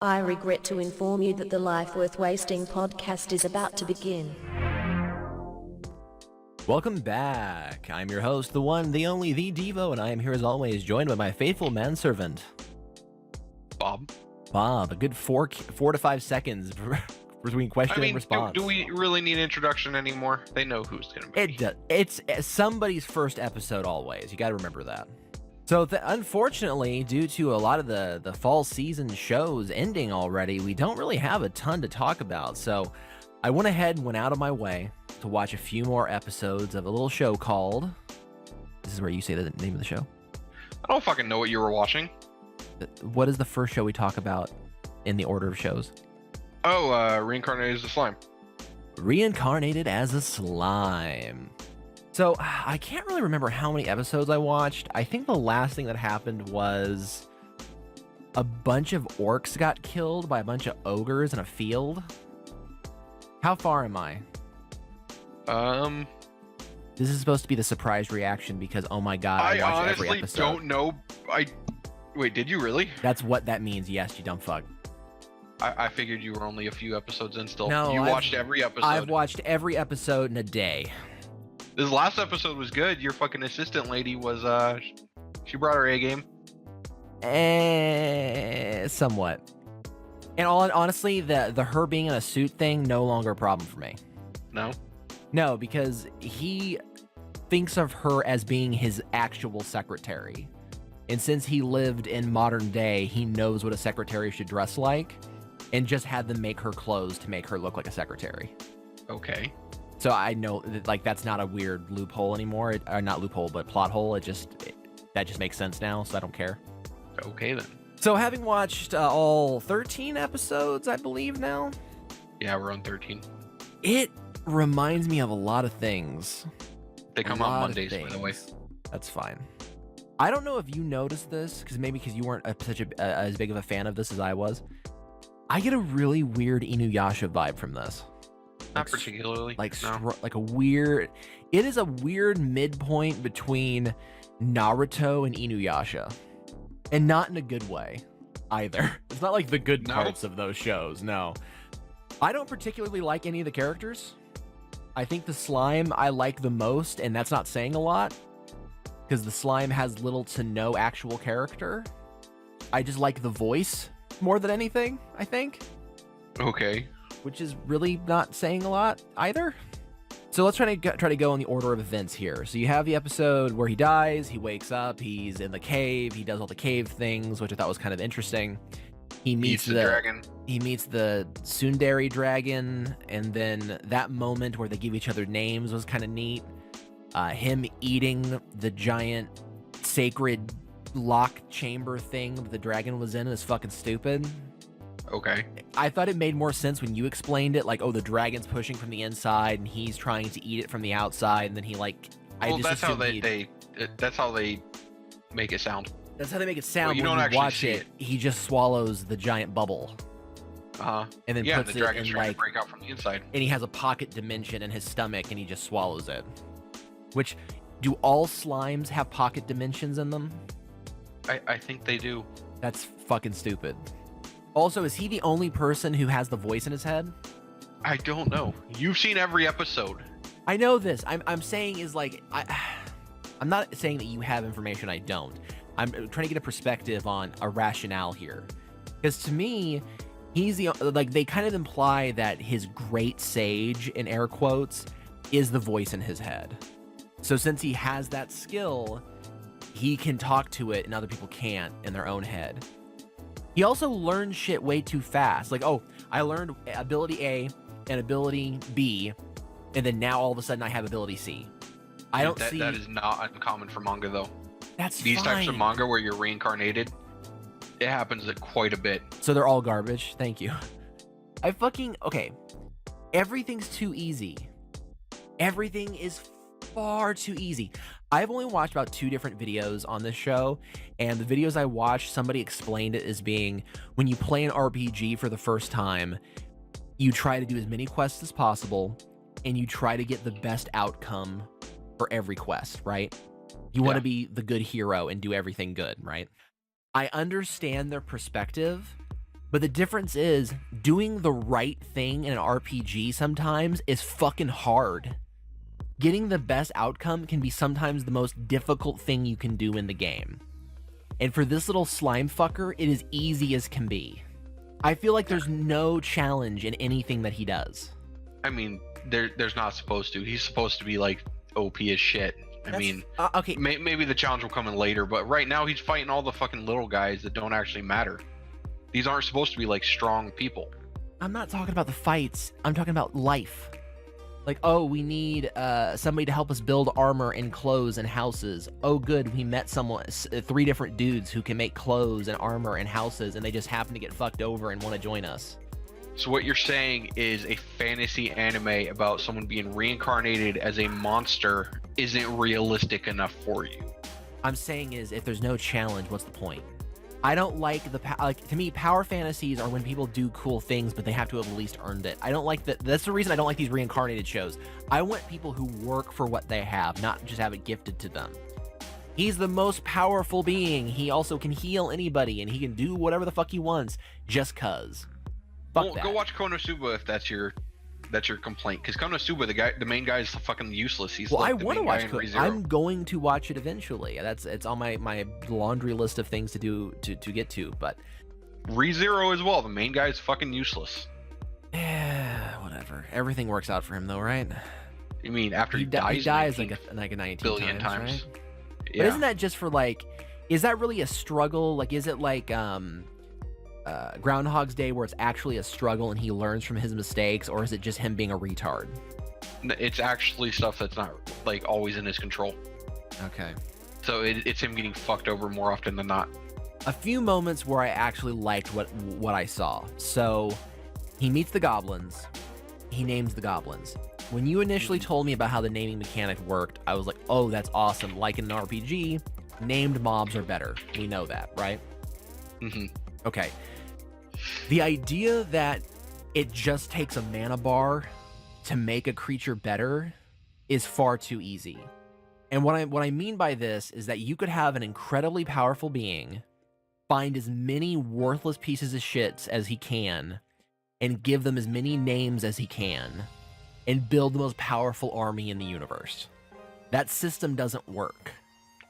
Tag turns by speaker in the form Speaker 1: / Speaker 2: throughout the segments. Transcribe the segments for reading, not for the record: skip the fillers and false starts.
Speaker 1: I regret to inform you that the Life Worth Wasting podcast is about to begin.
Speaker 2: Welcome back. I'm your host, the one, the only, the Devo, and I am here as always, joined by my faithful manservant,
Speaker 3: Bob.
Speaker 2: Bob. A good 4 to 5 seconds between question and response.
Speaker 3: Do we really need introduction anymore? They know who's going to be.
Speaker 2: It's somebody's first episode always. You got to remember that. So unfortunately, due to a lot of the fall season shows ending already, we don't really have a ton to talk about. So I went ahead and went out of my way to watch a few more episodes of a little show called... This is where you say the name of the show?
Speaker 3: I don't fucking know what you were watching.
Speaker 2: What is the first show we talk about in the order of shows?
Speaker 3: Oh, Reincarnated as a Slime.
Speaker 2: Reincarnated as a Slime. So I can't really remember how many episodes I watched. I think the last thing that happened was a bunch of orcs got killed by a bunch of ogres in a field. How far am I? This is supposed to be the surprise reaction because, oh my god, I watched every episode.
Speaker 3: I honestly don't know. Wait, did you really?
Speaker 2: That's what that means, yes, you dumb fuck.
Speaker 3: I figured you were only a few episodes in still.
Speaker 2: No,
Speaker 3: you watched every episode.
Speaker 2: I've watched every episode in a day.
Speaker 3: This last episode was good. Your fucking assistant lady was, she brought her A game.
Speaker 2: Somewhat. And honestly, the her being in a suit thing, no longer a problem for me.
Speaker 3: No?
Speaker 2: No, because he thinks of her as being his actual secretary. And since he lived in modern day, he knows what a secretary should dress like, and just had them make her clothes to make her look like a secretary.
Speaker 3: Okay.
Speaker 2: So I know that, like, that's not a weird loophole anymore. Or not loophole, but plot hole. That just makes sense now, so I don't care.
Speaker 3: Okay, then.
Speaker 2: So having watched all 13 episodes, I believe now.
Speaker 3: Yeah, we're on 13.
Speaker 2: It reminds me of a lot of things.
Speaker 3: They come on Mondays, by the way.
Speaker 2: That's fine. I don't know if you noticed this, because you weren't as big of a fan of this as I was. I get a really weird Inuyasha vibe from this.
Speaker 3: Not particularly.
Speaker 2: Like
Speaker 3: no.
Speaker 2: a weird... It is a weird midpoint between Naruto and Inuyasha. And not in a good way, either. It's not like the good parts of those shows, no. I don't particularly like any of the characters. I think the slime I like the most, and that's not saying a lot, because the slime has little to no actual character. I just like the voice more than anything, I think.
Speaker 3: Okay.
Speaker 2: Which is really not saying a lot either. So let's try to go in the order of events here. So you have the episode where he dies, he wakes up, he's in the cave, he does all the cave things, which I thought was kind of interesting. He meets the dragon. He meets the tsundere dragon, and then that moment where they give each other names was kind of neat. Him eating the giant sacred lock chamber thing that the dragon was in is fucking stupid.
Speaker 3: Okay.
Speaker 2: I thought it made more sense when you explained it, like, oh, the dragon's pushing from the inside and he's trying to eat it from the outside, and then he, like...
Speaker 3: Well, that's how that's how they make it sound.
Speaker 2: That's how they make it sound.
Speaker 3: Well, you
Speaker 2: when
Speaker 3: don't
Speaker 2: you
Speaker 3: actually
Speaker 2: watch
Speaker 3: see
Speaker 2: it. He just swallows the giant bubble.
Speaker 3: Uh-huh.
Speaker 2: And then puts
Speaker 3: the dragon's
Speaker 2: it in,
Speaker 3: trying
Speaker 2: like...
Speaker 3: to break out from the inside.
Speaker 2: And he has a pocket dimension in his stomach, and he just swallows it. Which, do all slimes have pocket dimensions in them?
Speaker 3: I think they do.
Speaker 2: That's fucking stupid. Also, is he the only person who has the voice in his head?
Speaker 3: I don't know. You've seen every episode.
Speaker 2: I know this. I'm saying is like I'm not saying that you have information I don't. I'm trying to get a perspective on a rationale here. Because to me, he's the like they kind of imply that his great sage in air quotes is the voice in his head. So since he has that skill, he can talk to it and other people can't in their own head. He also learns shit way too fast. Like, oh, I learned ability A and ability B, and then now all of a sudden I have ability C. I don't see...
Speaker 3: That is not uncommon for manga, though.
Speaker 2: That's
Speaker 3: These types of manga where you're reincarnated, it happens quite a bit.
Speaker 2: So they're all garbage? Thank you. Okay. Everything's too easy. Everything is far too easy. I've only watched about 2 different videos on this show, and the videos I watched, somebody explained it as being when you play an RPG for the first time, you try to do as many quests as possible, and you try to get the best outcome for every quest, right? You want to be the good hero and do everything good, right? I understand their perspective, But the difference is doing the right thing in an RPG sometimes is fucking hard. Getting the best outcome can be sometimes the most difficult thing you can do in the game. And for this little slime fucker, it is easy as can be. I feel like there's no challenge in anything that he does.
Speaker 3: I mean, there's not supposed to. He's supposed to be like OP as shit.
Speaker 2: Okay.
Speaker 3: Maybe the challenge will come in later, but right now he's fighting all the fucking little guys that don't actually matter. These aren't supposed to be like strong people.
Speaker 2: I'm not talking about the fights. I'm talking about life. Like, oh, we need somebody to help us build armor and clothes and houses. Oh, good, we met 3 different dudes who can make clothes and armor and houses, and they just happen to get fucked over and want to join us.
Speaker 3: So what you're saying is a fantasy anime about someone being reincarnated as a monster isn't realistic enough for you.
Speaker 2: I'm saying is, if there's no challenge, what's the point? I don't like to me, power fantasies are when people do cool things, but they have to have at least earned it. I don't like that. That's the reason I don't like these reincarnated shows. I want people who work for what they have, not just have it gifted to them. He's the most powerful being. He also can heal anybody, and he can do whatever the fuck he wants just cuz. Fuck that.
Speaker 3: Go watch Konosuba if that's your complaint. Because Konosuba, the main guy is fucking useless. He's
Speaker 2: I
Speaker 3: want to
Speaker 2: watch ReZero. I'm going to watch it eventually. It's on my laundry list of things to do to get to. But
Speaker 3: ReZero as well. The main guy is fucking useless.
Speaker 2: Yeah, whatever. Everything works out for him though, right?
Speaker 3: You mean after he dies?
Speaker 2: He dies like a 19
Speaker 3: billion times.
Speaker 2: Right?
Speaker 3: Yeah.
Speaker 2: But isn't that just for like? Is that really a struggle? Like, is it like Groundhog's Day where it's actually a struggle and he learns from his mistakes, or is it just him being a retard?
Speaker 3: It's actually stuff that's not like always in his control.
Speaker 2: Okay.
Speaker 3: So it's him getting fucked over more often than not.
Speaker 2: A few moments where I actually liked what I saw. So he meets the goblins. He names the goblins. When you initially told me about how the naming mechanic worked, I was like, oh, that's awesome. Like in an RPG, named mobs are better. We know that, right?
Speaker 3: Mm-hmm.
Speaker 2: Okay. The idea that it just takes a mana bar to make a creature better is far too easy. And what I mean by this is that you could have an incredibly powerful being find as many worthless pieces of shit as he can and give them as many names as he can and build the most powerful army in the universe. That system doesn't work.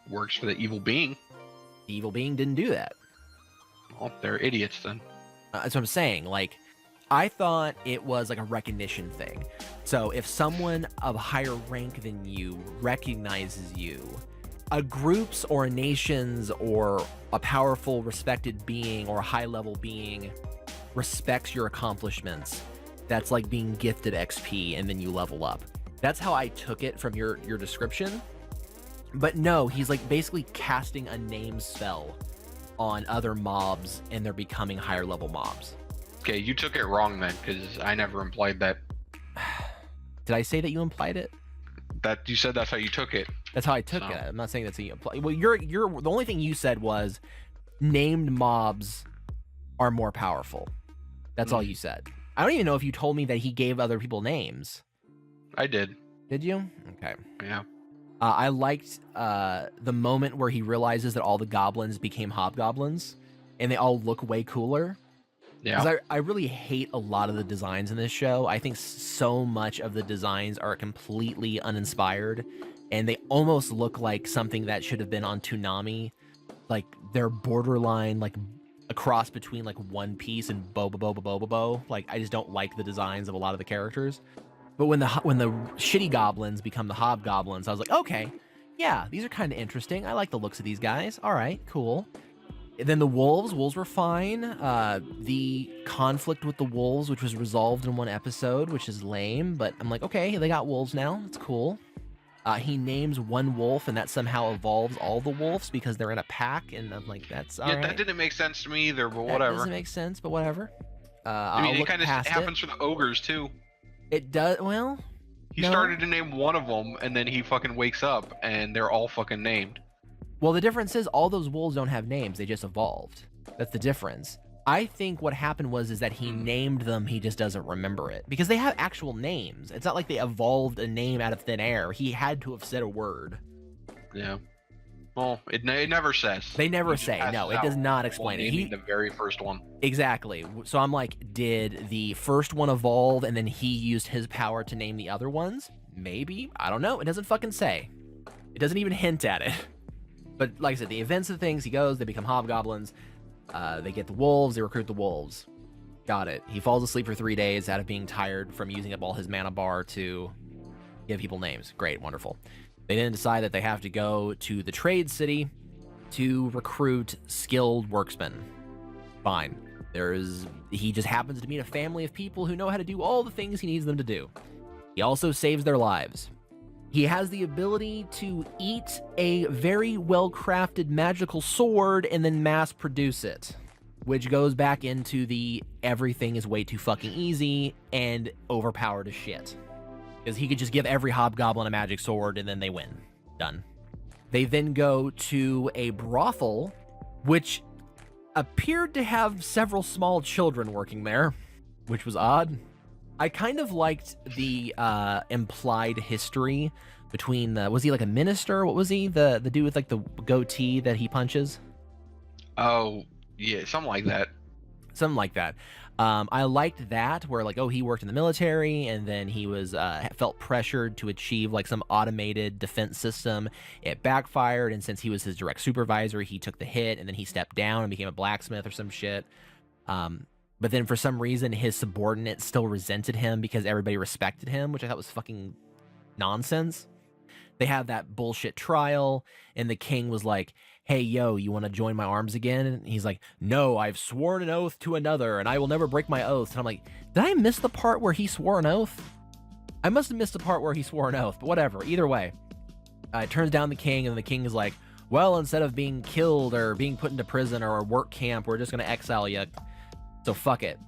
Speaker 3: Works for the evil being.
Speaker 2: The evil being didn't do that.
Speaker 3: Well, they're idiots then.
Speaker 2: That's what I'm saying. Like, I thought it was like a recognition thing. So if someone of higher rank than you recognizes you, a group's or a nation's or a powerful, respected being or a high-level being respects your accomplishments, that's like being gifted XP and then you level up. That's how I took it from your description. But no, he's like basically casting a name spell on other mobs and they're becoming higher level mobs.
Speaker 3: Okay, you took it wrong then, because I never implied that.
Speaker 2: Did I say that you implied it?
Speaker 3: That you said that's how you took it.
Speaker 2: That's how I took it. I'm not saying that's how you implied. Well, you're the only thing you said was named mobs are more powerful. That's all you said. I don't even know if you told me that he gave other people names.
Speaker 3: I did.
Speaker 2: Did you? Okay.
Speaker 3: Yeah.
Speaker 2: I liked the moment where he realizes that all the goblins became hobgoblins and they all look way cooler.
Speaker 3: Yeah.
Speaker 2: Because I really hate a lot of the designs in this show. I think so much of the designs are completely uninspired and they almost look like something that should have been on Toonami. Like they're borderline, like a cross between like One Piece and Boba Boba Boba Bo. Like I just don't like the designs of a lot of the characters. But when the shitty goblins become the hobgoblins, I was like, okay, yeah, these are kind of interesting. I like the looks of these guys. All right, cool. And then the wolves were fine. The conflict with the wolves, which was resolved in one episode, which is lame, but I'm like, okay, they got wolves now. That's cool. He names one wolf, and that somehow evolves all the wolves because they're in a pack, and I'm like, that's all right.
Speaker 3: That didn't make sense to me either, but whatever.
Speaker 2: That doesn't make sense, but whatever.
Speaker 3: I mean, it kind of happens for the ogres, too.
Speaker 2: It does, well...
Speaker 3: He started to name one of them, and then he fucking wakes up, and they're all fucking named.
Speaker 2: Well, the difference is all those wolves don't have names. They just evolved. That's the difference. I think what happened is that he named them, he just doesn't remember it. Because they have actual names. It's not like they evolved a name out of thin air. He had to have said a word.
Speaker 3: Yeah. Well, it never says.
Speaker 2: They never
Speaker 3: He just
Speaker 2: say.
Speaker 3: passes
Speaker 2: No, it
Speaker 3: out
Speaker 2: does not
Speaker 3: while
Speaker 2: explain it.
Speaker 3: naming the very first one.
Speaker 2: Exactly. So I'm like, did the first one evolve and then he used his power to name the other ones? Maybe. I don't know. It doesn't fucking say. It doesn't even hint at it. But like I said, the events of things, he goes, they become hobgoblins. They get the wolves, they recruit the wolves. Got it. He falls asleep for 3 days out of being tired from using up all his mana bar to give people names. Great, wonderful. They then decide that they have to go to the trade city to recruit skilled worksmen. Fine. He just happens to meet a family of people who know how to do all the things he needs them to do. He also saves their lives. He has the ability to eat a very well-crafted magical sword and then mass produce it, which goes back into the everything is way too fucking easy and overpowered as shit. Because he could just give every hobgoblin a magic sword and then they win. Done. They then go to a brothel, which appeared to have several small children working there, which was odd. I kind of liked the implied history between was he like a minister? What was he? The dude with like the goatee that he punches?
Speaker 3: Oh, yeah, something like that.
Speaker 2: Something like that. I liked that where like, oh, he worked in the military and then he was felt pressured to achieve like some automated defense system. It backfired, and since he was his direct supervisor, he took the hit and then he stepped down and became a blacksmith or some shit. But then for some reason, his subordinates still resented him because everybody respected him, which I thought was fucking nonsense. They have that bullshit trial, and the king was like, hey, yo, you want to join my arms again? And he's like, no, I've sworn an oath to another, and I will never break my oath. And I'm like, did I miss the part where he swore an oath? I must have missed the part where he swore an oath, but whatever. Either way, it turns down the king, and the king is like, well, instead of being killed or being put into prison or a work camp, we're just going to exile you. So fuck it.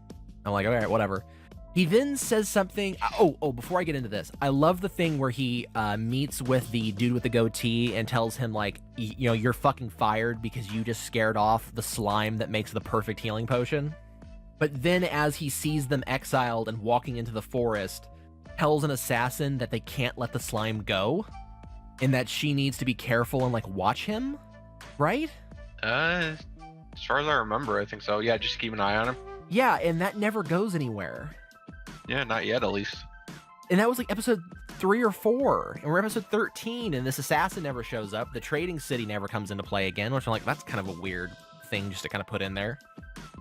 Speaker 2: I'm like, all right, whatever. He then says something. Oh, before I get into this, I love the thing where he meets with the dude with the goatee and tells him, like, you know, you're fucking fired because you just scared off the slime that makes the perfect healing potion. But then as he sees them exiled and walking into the forest, tells an assassin that they can't let the slime go and that she needs to be careful and, like, watch him, right?
Speaker 3: As far as I remember, I think so. Yeah, just keep an eye on him.
Speaker 2: Yeah, and that never goes anywhere.
Speaker 3: Yeah, not yet, at least.
Speaker 2: And that was like episode 3 or 4, and we're episode 13, and this assassin never shows up. The trading city never comes into play again, which I'm like, that's kind of a weird thing just to kind of put in there.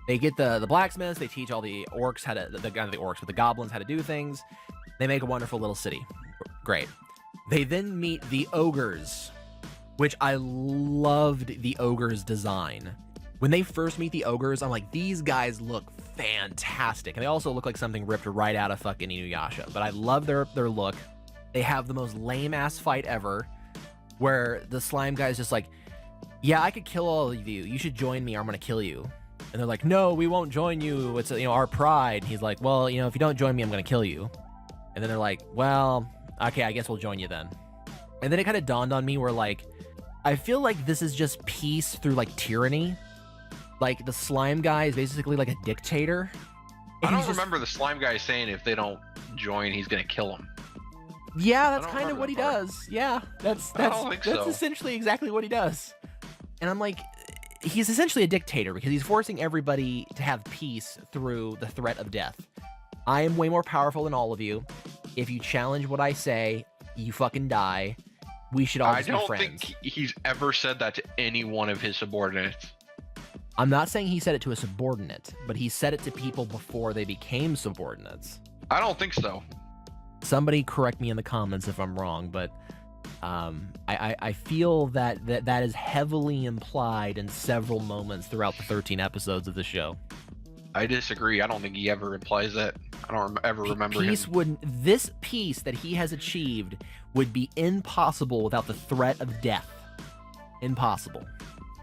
Speaker 2: They get the blacksmiths, they teach all the orcs how to, the orcs, but the goblins how to do things. They make a wonderful little city. Great. They then meet the ogres, which I loved the ogres' design. When they first meet the ogres, I'm like, these guys look fantastic. And they also look like something ripped right out of fucking Inuyasha. But I love their look. They have the most lame-ass fight ever, where the slime guy's just like, yeah, I could kill all of you. You should join me or I'm going to kill you. And they're like, no, we won't join you. It's, our pride. And he's like, well, if you don't join me, I'm going to kill you. And then they're like, well, okay, I guess we'll join you then. And then it kind of dawned on me where, like, I feel like this is just peace through, like, tyranny. Like, the slime guy is basically like a dictator.
Speaker 3: I don't remember the slime guy saying if they don't join, he's going to kill them.
Speaker 2: Yeah, that's kind of what he does. Yeah, that's essentially exactly what he does. And I'm like, he's essentially a dictator because he's forcing everybody to have peace through the threat of death. I am way more powerful than all of you. If you challenge what I say, you fucking die. We should all just be friends.
Speaker 3: I don't think he's ever said that to any one of his subordinates.
Speaker 2: I'm not saying he said it to a subordinate, but he said it to people before they became subordinates.
Speaker 3: I don't think so.
Speaker 2: Somebody correct me in the comments if I'm wrong, but I feel that is heavily implied in several moments throughout the 13 episodes of the show.
Speaker 3: I disagree. I don't think he ever implies that. I don't ever remember him.
Speaker 2: This peace that he has achieved would be impossible without the threat of death. Impossible.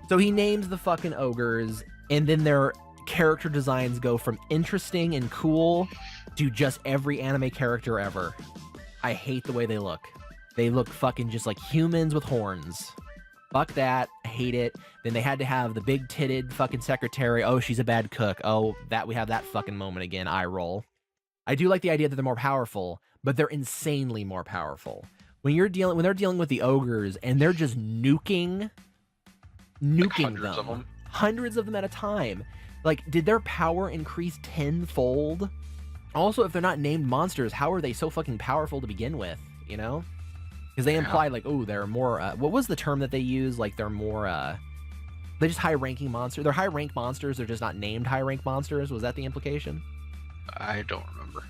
Speaker 2: So he names the fucking ogres, and then their character designs go from interesting and cool to just every anime character ever. I hate the way they look. They look fucking just like humans with horns. Fuck that. I hate it. Then they had to have the big-titted fucking secretary. Oh, she's a bad cook. Oh, we have that fucking moment again. Eye roll. I do like the idea that they're more powerful, but they're insanely more powerful. When they're dealing with the ogres and they're just nuking nuking
Speaker 3: hundreds of them.
Speaker 2: hundreds of them at a time. Like, did their power increase tenfold? Also, if they're not named monsters, how are they so fucking powerful to begin with, you know? Because they implied, like, oh, they're more, what was the term that they use? Like, they're more, they're just high-ranking monsters. They're high-rank monsters, they're just not named high-rank monsters. Was that the implication?
Speaker 3: I don't remember.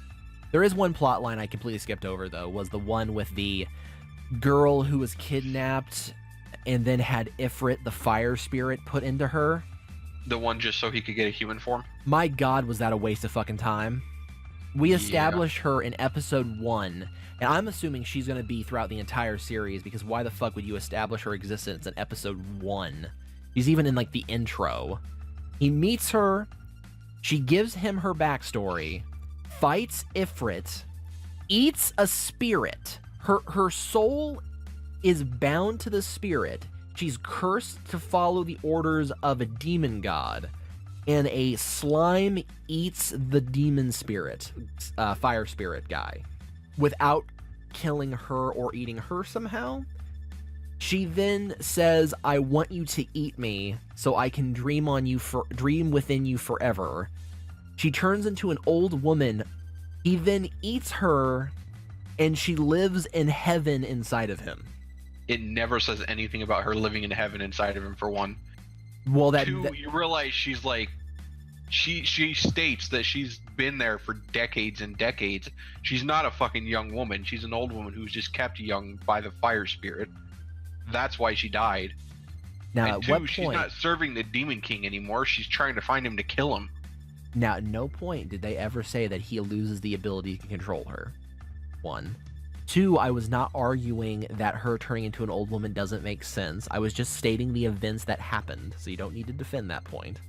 Speaker 2: There is one plot line I completely skipped over, though, was the one with the girl who was kidnapped and then had Ifrit, the fire spirit, put into her.
Speaker 3: The one just so he could get a human form?
Speaker 2: My God, was that a waste of fucking time. We established her in episode 1, and I'm assuming she's going to be throughout the entire series, because why the fuck would you establish her existence in episode 1? She's even in, like, the intro. He meets her, she gives him her backstory, fights Ifrit, eats a spirit. Her soul is bound to the spirit. She's cursed to follow the orders of a demon god. And a slime eats the demon spirit, fire spirit guy, without killing her or eating her somehow. She then says, I want you to eat me so I can dream within you forever. She turns into an old woman. He then eats her, and she lives in heaven inside of him.
Speaker 3: It never says anything about her living in heaven inside of him, for one.
Speaker 2: Well,
Speaker 3: Two, you realize she's like, she states that she's been there for decades and decades. She's not a fucking young woman. She's an old woman who's just kept young by the fire spirit. That's why she died.
Speaker 2: Now,
Speaker 3: and
Speaker 2: at
Speaker 3: two,
Speaker 2: what
Speaker 3: she's
Speaker 2: point?
Speaker 3: not serving the Demon King anymore. She's trying to find him to kill him.
Speaker 2: Now, at no point did they ever say that he loses the ability to control her. 1. 2, I was not arguing that her turning into an old woman doesn't make sense. I was just stating the events that happened, so you don't need to defend that point.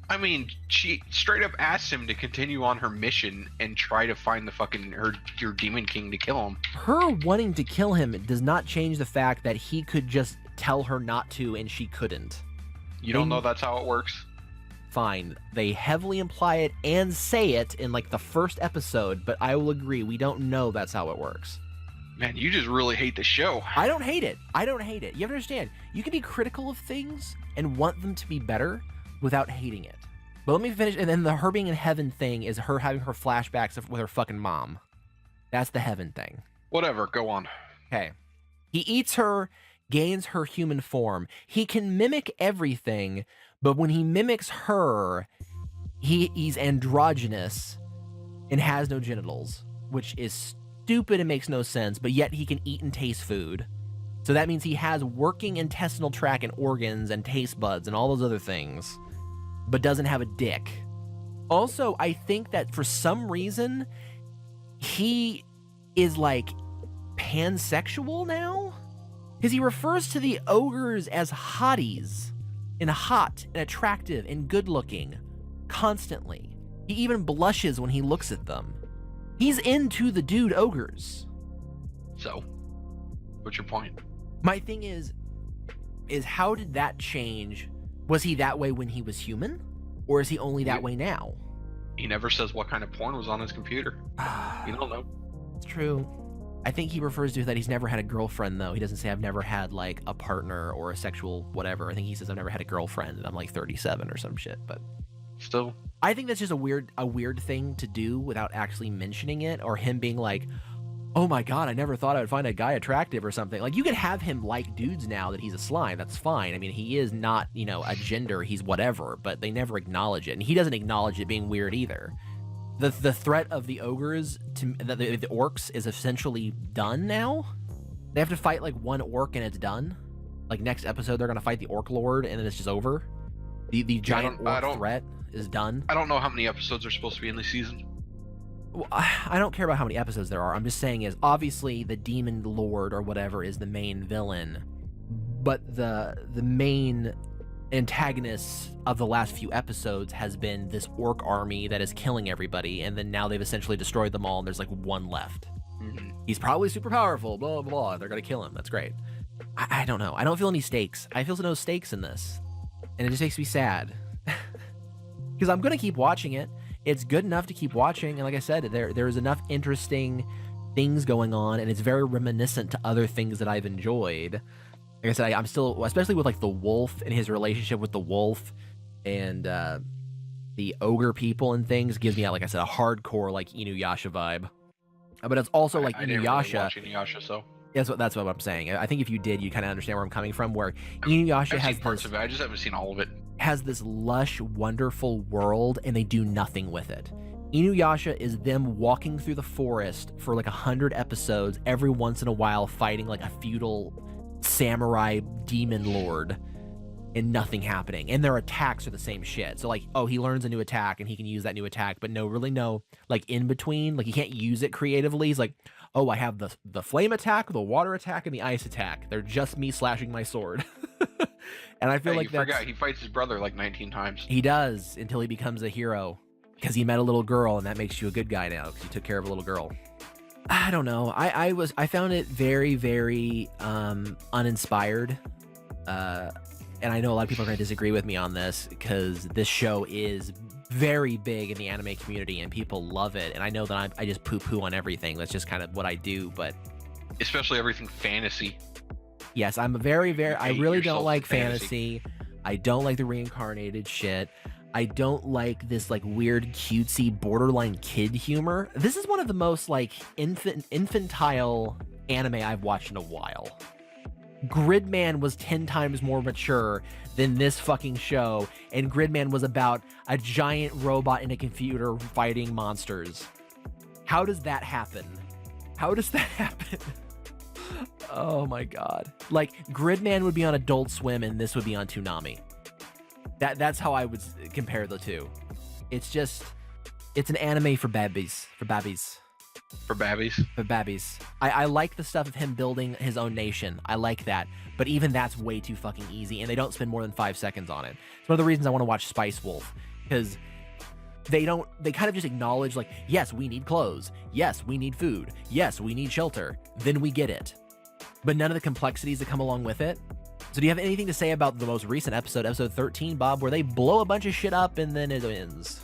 Speaker 3: I mean, she straight up asked him to continue on her mission and try to find the fucking your Demon King to kill him.
Speaker 2: Her wanting to kill him does not change the fact that he could just tell her not to and she couldn't.
Speaker 3: You don't know that's how it works?
Speaker 2: Fine. They heavily imply it and say it in like the first episode, but I will agree, we don't know that's how it works.
Speaker 3: Man, you just really hate the show.
Speaker 2: I don't hate it. I don't hate it. You have to understand, you can be critical of things and want them to be better without hating it. But let me finish, and then the her being in heaven thing is her having her flashbacks with her fucking mom. That's the heaven thing.
Speaker 3: Whatever, go on.
Speaker 2: Okay. He eats her, gains her human form. He can mimic everything, but when he mimics her, he's androgynous and has no genitals, which is stupid and makes no sense, but yet he can eat and taste food. So that means he has working intestinal tract and organs and taste buds and all those other things, but doesn't have a dick. Also, I think that for some reason, he is like pansexual now? Because he refers to the ogres as hotties, and hot, and attractive, and good-looking, constantly. He even blushes when he looks at them. He's into the dude ogres.
Speaker 3: So, what's your point?
Speaker 2: My thing is how did that change? Was he that way when he was human? Or is he only that way now?
Speaker 3: He never says what kind of porn was on his computer. You don't know.
Speaker 2: It's true. I think he refers to that he's never had a girlfriend, though. He doesn't say I've never had, like, a partner or a sexual whatever. I think he says I've never had a girlfriend and I'm, like, 37 or some shit, but...
Speaker 3: Still.
Speaker 2: I think that's just a weird thing to do without actually mentioning it, or him being like, oh my god, I never thought I would find a guy attractive or something. Like, you could have him like dudes now that he's a slime. That's fine. I mean, he is not, you know, a gender. He's whatever, but they never acknowledge it. And he doesn't acknowledge it being weird either. The threat of the ogres, the orcs, is essentially done now. They have to fight, like, one orc and it's done. Like, next episode, they're going to fight the orc lord and then it's just over. The giant orc threat is done.
Speaker 3: I don't know how many episodes are supposed to be in this season.
Speaker 2: Well, I don't care about how many episodes there are. I'm just saying is, obviously, the demon lord or whatever is the main villain, but the main antagonist of the last few episodes has been this orc army that is killing everybody, and then now they've essentially destroyed them all, and there's like one left.
Speaker 3: Mm-hmm.
Speaker 2: He's probably super powerful, blah, blah, blah. They're gonna kill him. That's great. I don't know. I don't feel any stakes. I feel no stakes in this, and it just makes me sad. Because I'm gonna keep watching it. It's good enough to keep watching, and like I said, there's enough interesting things going on, and it's very reminiscent to other things that I've enjoyed. Like I said, I'm still, especially with like the wolf and his relationship with the wolf and the ogre people and things, gives me, like I said, a hardcore like Inuyasha vibe. But it's also like
Speaker 3: I didn't really
Speaker 2: Inuyasha.
Speaker 3: watch Inuyasha, so
Speaker 2: That's what I'm saying. I think if you did, you kind of understand where I'm coming from. Where Inuyasha
Speaker 3: I've
Speaker 2: has
Speaker 3: seen parts of it. I just haven't seen all of it.
Speaker 2: has this lush, wonderful world, and they do nothing with it. Inuyasha is them walking through the forest for like 100 episodes, every once in a while fighting like a feudal samurai demon lord, and nothing happening. And their attacks are the same shit. So like, oh, he learns a new attack and he can use that new attack, but no like in between, like he can't use it creatively. He's like, oh, I have the flame attack, the water attack, and the ice attack. They're just me slashing my sword. And I feel like
Speaker 3: you forgot he fights his brother like 19 times.
Speaker 2: He does, until he becomes a hero because he met a little girl, and that makes you a good guy now because he took care of a little girl. I don't know. I found it very, very uninspired. And I know a lot of people are going to disagree with me on this because this show is very big in the anime community and people love it. And I know that I just poo-poo on everything. That's just kind of what I do. But
Speaker 3: especially everything fantasy.
Speaker 2: yes, I'm very, very. I really don't like
Speaker 3: fantasy.
Speaker 2: I don't like the reincarnated shit. I don't like this like weird, cutesy, borderline kid humor. This is one of the most like infantile anime I've watched in a while. Gridman was 10 times more mature than this fucking show, and Gridman was about a giant robot in a computer fighting monsters. How does that happen? How does that happen? Oh my god. Like, Gridman would be on Adult Swim and this would be on Toonami. That's how I would compare the two. It's just, it's an anime for babbies. For babbies.
Speaker 3: For babbies?
Speaker 2: For babbies. I like the stuff of him building his own nation. I like that. But even that's way too fucking easy, and they don't spend more than 5 seconds on it. It's one of the reasons I want to watch Spice Wolf, because they kind of just acknowledge, like, yes, we need clothes. Yes, we need food. Yes, we need shelter. Then we get it. But none of the complexities that come along with it. So do you have anything to say about the most recent episode, episode 13, Bob, where they blow a bunch of shit up and then it ends?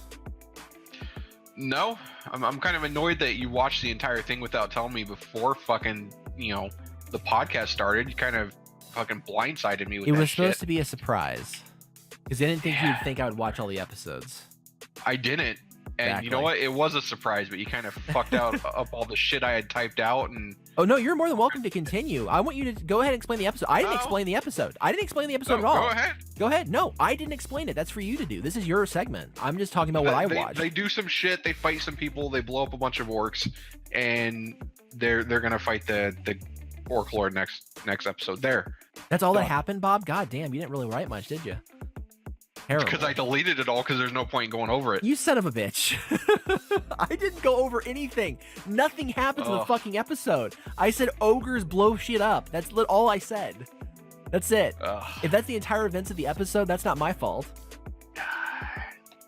Speaker 3: No, I'm kind of annoyed that you watched the entire thing without telling me before fucking, the podcast started. You kind of fucking blindsided me with that shit.
Speaker 2: It was supposed to be a surprise. Because I didn't think you'd think I would watch all the episodes.
Speaker 3: I didn't. And you know what? It was a surprise, but you kind of fucked up all the shit I had typed out. And
Speaker 2: oh, no, you're more than welcome to continue. I want you to go ahead and explain the episode. I didn't explain the episode. I didn't explain the episode at all.
Speaker 3: Go ahead.
Speaker 2: Go ahead. No, I didn't explain it. That's for you to do. This is your segment. I'm just talking about what I watched.
Speaker 3: They do some shit. They fight some people. They blow up a bunch of orcs. And they're going to fight the Orc Lord next episode. There.
Speaker 2: That's all that happened, Bob? God damn, you didn't really write much, did you? Terrible.
Speaker 3: Because I deleted it all because there's no point in going over it.
Speaker 2: You son of a bitch. I didn't go over anything. Nothing happens in the fucking episode. I said ogres blow shit up. That's all I said. That's it. If that's the entire events of the episode, that's not my fault.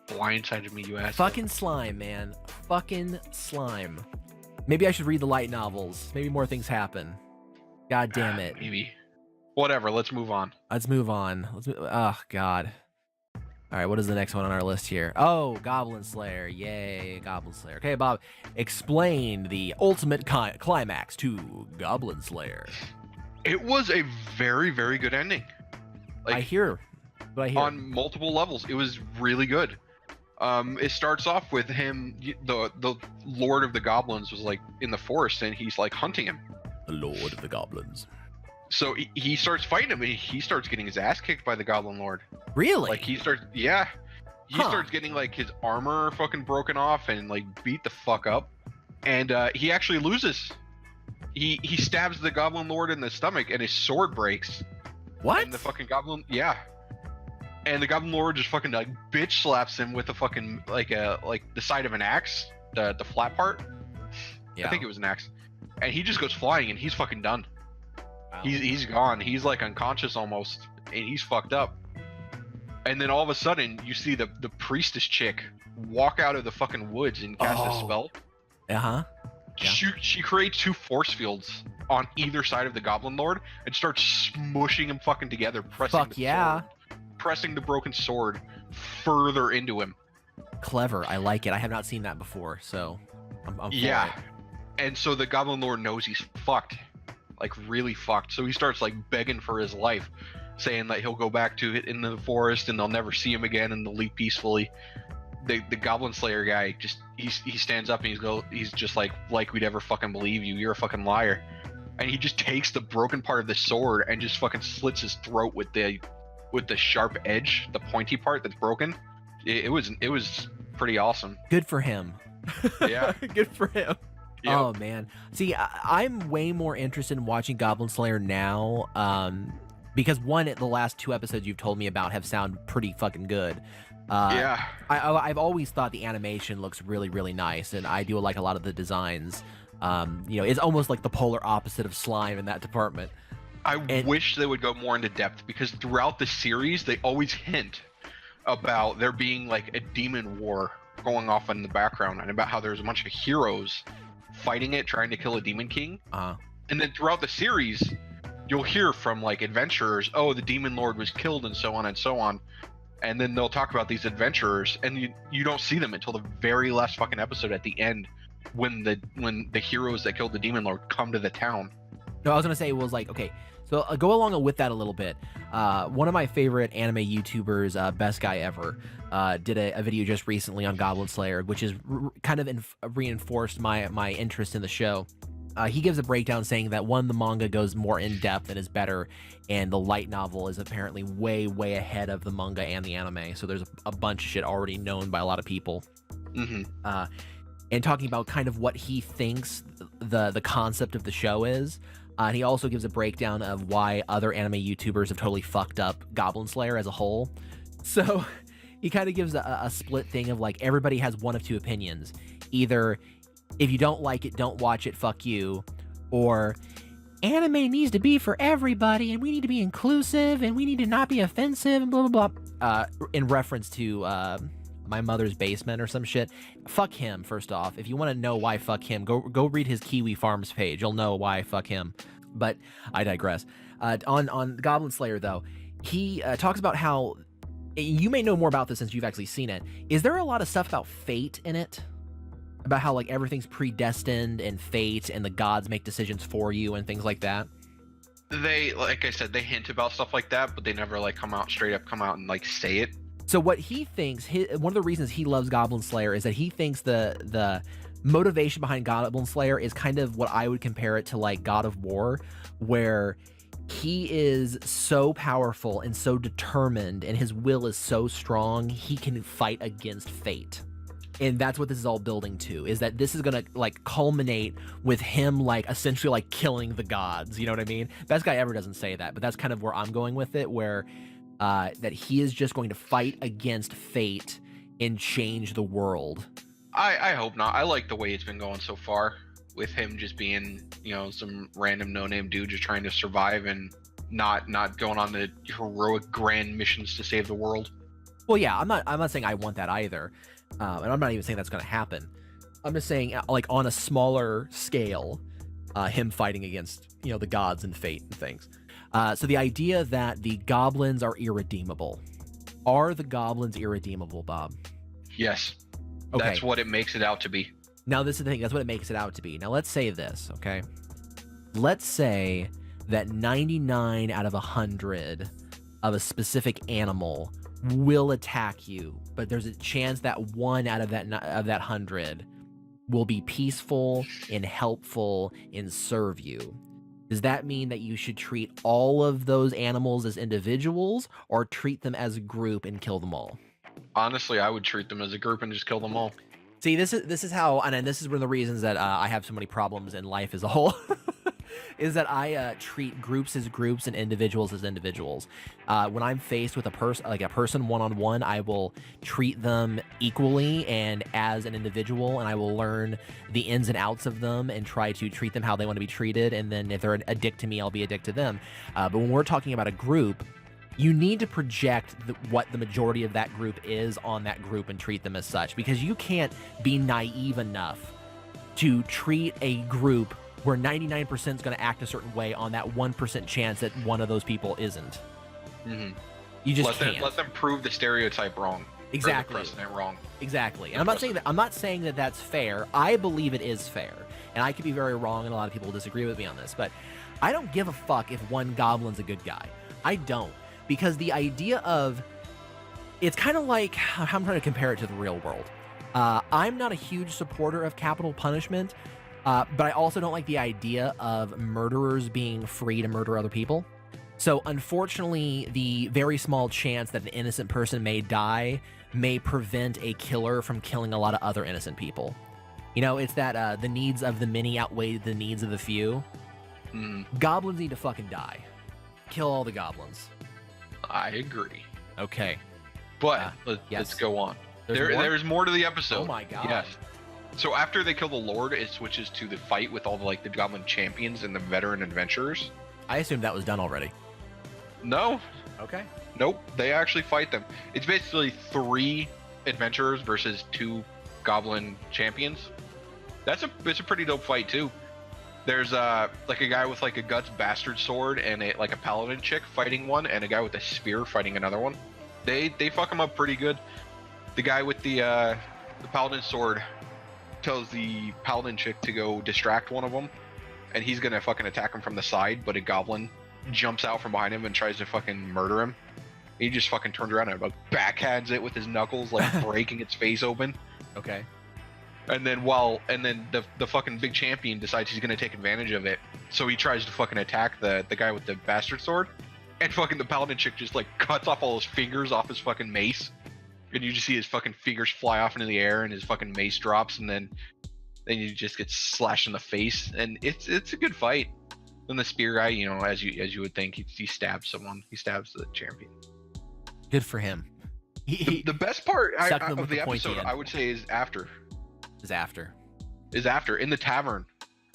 Speaker 3: Blindsided me, you ass.
Speaker 2: Fucking slime, man. Fucking slime. Maybe I should read the light novels. Maybe more things happen. God damn it.
Speaker 3: Maybe. Whatever, let's move on.
Speaker 2: Oh, God. All right, what is the next one on our list here? Oh, Goblin Slayer. Yay, Goblin Slayer. Okay, Bob, explain the ultimate climax to Goblin Slayer.
Speaker 3: It was a very, very good ending.
Speaker 2: I hear.
Speaker 3: On multiple levels, it was really good. It starts off with him, the Lord of the Goblins was like in the forest and he's like hunting him.
Speaker 2: The Lord of the Goblins.
Speaker 3: So he starts fighting him and he starts getting his ass kicked by the Goblin Lord.
Speaker 2: Really?
Speaker 3: Like he starts getting like his armor fucking broken off and like beat the fuck up. And he actually loses. He stabs the Goblin Lord in the stomach and his sword breaks.
Speaker 2: What?
Speaker 3: And the fucking Goblin, yeah. And the Goblin Lord just fucking like bitch slaps him with a fucking like the side of an axe, the flat part. Yeah. I think it was an axe. And he just goes flying and he's fucking done. Wow. He's gone. He's like unconscious almost, and he's fucked up. And then all of a sudden, you see the priestess chick walk out of the fucking woods and cast a spell.
Speaker 2: Yeah.
Speaker 3: She creates 2 force fields on either side of the Goblin Lord and starts smushing him fucking together, pressing the broken sword further into him.
Speaker 2: Clever. I like it. I have not seen that before, so I'm for it.
Speaker 3: And so the Goblin Lord knows he's fucked. like really fucked. So he starts like begging for his life, saying that he'll go back to it in the forest and they'll never see him again and they'll leave peacefully. The Goblin Slayer guy just he stands up and he's just like we'd ever fucking believe you. You're a fucking liar. And he just takes the broken part of the sword and just fucking slits his throat with the sharp edge, the pointy part that's broken. It was pretty awesome.
Speaker 2: Good for him.
Speaker 3: Yeah.
Speaker 2: Good for him.
Speaker 3: Yep.
Speaker 2: Oh man. See, I'm way more interested in watching Goblin Slayer now, because the last 2 episodes you've told me about have sounded pretty fucking good.
Speaker 3: Yeah.
Speaker 2: I've always thought the animation looks really, really nice, and I do like a lot of the designs. It's almost like the polar opposite of slime in that department.
Speaker 3: I wish they would go more into depth, because throughout the series they always hint about there being like a demon war going off in the background, and about how there's a bunch of heroes fighting it, trying to kill a demon king. And then throughout the series you'll hear from like adventurers, oh, the demon lord was killed and so on and so on. And then they'll talk about these adventurers, and you don't see them until the very last fucking episode at the end, when the heroes that killed the demon lord come to the town.
Speaker 2: No, I was gonna say, it was like, okay, so go along with that a little bit. One of my favorite anime YouTubers, Best Guy Ever, did a video just recently on Goblin Slayer, which is kind of reinforced my interest in the show. He gives a breakdown saying that the manga goes more in depth and is better, and the light novel is apparently way, way ahead of the manga and the anime. So there's a bunch of shit already known by a lot of people. And talking about kind of what he thinks the concept of the show is. And he also gives a breakdown of why other anime YouTubers have totally fucked up Goblin Slayer as a whole. So he kind of gives a split thing of like, everybody has one of 2 opinions. Either, if you don't like it, don't watch it, fuck you. Or, anime needs to be for everybody, and we need to be inclusive, and we need to not be offensive, and blah, blah, blah. In reference to My Mother's Basement or some shit. Fuck him, first off. If you want to know why fuck him, go read his Kiwi Farms page. You'll know why fuck him. But I digress. On Goblin Slayer, though, he talks about how, you may know more about this since you've actually seen it. Is there a lot of stuff about fate in it? About how like everything's predestined and fate, and the gods make decisions for you and things like that?
Speaker 3: They, like I said, they hint about stuff like that, but they never like come out and like say it.
Speaker 2: So what he thinks, one of the reasons he loves Goblin Slayer is that he thinks the motivation behind Goblin Slayer is kind of what I would compare it to like God of War, where he is so powerful and so determined, and his will is so strong, he can fight against fate. And that's what this is all building to, is that this is gonna like culminate with him like essentially like killing the gods. You know what I mean? Best Guy Ever doesn't say that, but that's kind of where I'm going with it, where that he is just going to fight against fate and change the world.
Speaker 3: I hope not. I like the way it's been going so far, with him just being, some random no-name dude just trying to survive and not going on the heroic grand missions to save the world.
Speaker 2: Well, yeah, I'm not saying I want that either. And I'm not even saying that's going to happen. I'm just saying, like, on a smaller scale, him fighting against, the gods and fate and things. So the idea that the goblins are irredeemable. Are the goblins irredeemable, Bob?
Speaker 3: Yes.
Speaker 2: Okay.
Speaker 3: That's what it makes it out to be.
Speaker 2: Now, this is the thing. That's what it makes it out to be. Now, let's say this, okay? Let's say that 99 out of 100 of a specific animal will attack you, but there's a chance that 1 out of that 100 will be peaceful and helpful and serve you. Does that mean that you should treat all of those animals as individuals, or treat them as a group and kill them all?
Speaker 3: Honestly, I would treat them as a group and just kill them all.
Speaker 2: See, this is how, and this is one of the reasons that I have so many problems in life as a whole, is that I treat groups as groups and individuals as individuals. When I'm faced with a person one-on-one, I will treat them equally and as an individual, and I will learn the ins and outs of them and try to treat them how they want to be treated. And then if they're a dick to me, I'll be a dick to them. But when we're talking about a group, you need to project what the majority of that group is on that group and treat them as such, because you can't be naive enough to treat a group where 99% is going to act a certain way on that 1% chance that one of those people isn't.
Speaker 3: Mm-hmm.
Speaker 2: You just
Speaker 3: can't. Let them prove the stereotype wrong.
Speaker 2: Exactly.
Speaker 3: Or the precedent wrong.
Speaker 2: Exactly. And I'm not saying that that's fair. I believe it is fair, and I could be very wrong, and a lot of people will disagree with me on this. But I don't give a fuck if one goblin's a good guy. I don't. Because the idea of... It's kind of like... I'm trying to compare it to the real world. I'm not a huge supporter of capital punishment, but I also don't like the idea of murderers being free to murder other people. So unfortunately, the very small chance that an innocent person may die may prevent a killer from killing a lot of other innocent people. You know, it's that the needs of the many outweigh the needs of the few. Goblins need to fucking die. Kill all the goblins.
Speaker 3: I agree.
Speaker 2: Okay.
Speaker 3: But
Speaker 2: yes.
Speaker 3: let's go on.
Speaker 2: There's
Speaker 3: There's more to the episode.
Speaker 2: Oh my god.
Speaker 3: Yes. So after they kill the Lord, it switches to the fight with all the the Goblin champions and the veteran adventurers.
Speaker 2: I assumed that was done already.
Speaker 3: No.
Speaker 2: Okay.
Speaker 3: Nope. They actually fight them. It's basically 3 adventurers versus 2 Goblin champions. It's a pretty dope fight too. There's like a guy with like a guts bastard sword and a paladin chick fighting one, and a guy with a spear fighting another one. They fuck him up pretty good. The guy with the paladin sword tells the paladin chick to go distract one of them, and he's gonna fucking attack him from the side, but a goblin jumps out from behind him and tries to fucking murder him. He just fucking turns around and backhands it with his knuckles, like breaking its face open.
Speaker 2: Okay.
Speaker 3: And then the fucking big champion decides he's gonna take advantage of it, so he tries to fucking attack the guy with the bastard sword, and fucking the paladin chick just like cuts off all his fingers off his fucking mace, and you just see his fucking fingers fly off into the air, and his fucking mace drops, and then you just get slashed in the face, and it's a good fight. Then the spear guy, you know, as you would think, he stabs someone. He stabs the champion.
Speaker 2: Good for him.
Speaker 3: The best part of the
Speaker 2: pointy
Speaker 3: episode,
Speaker 2: end.
Speaker 3: I would say, is after in the tavern.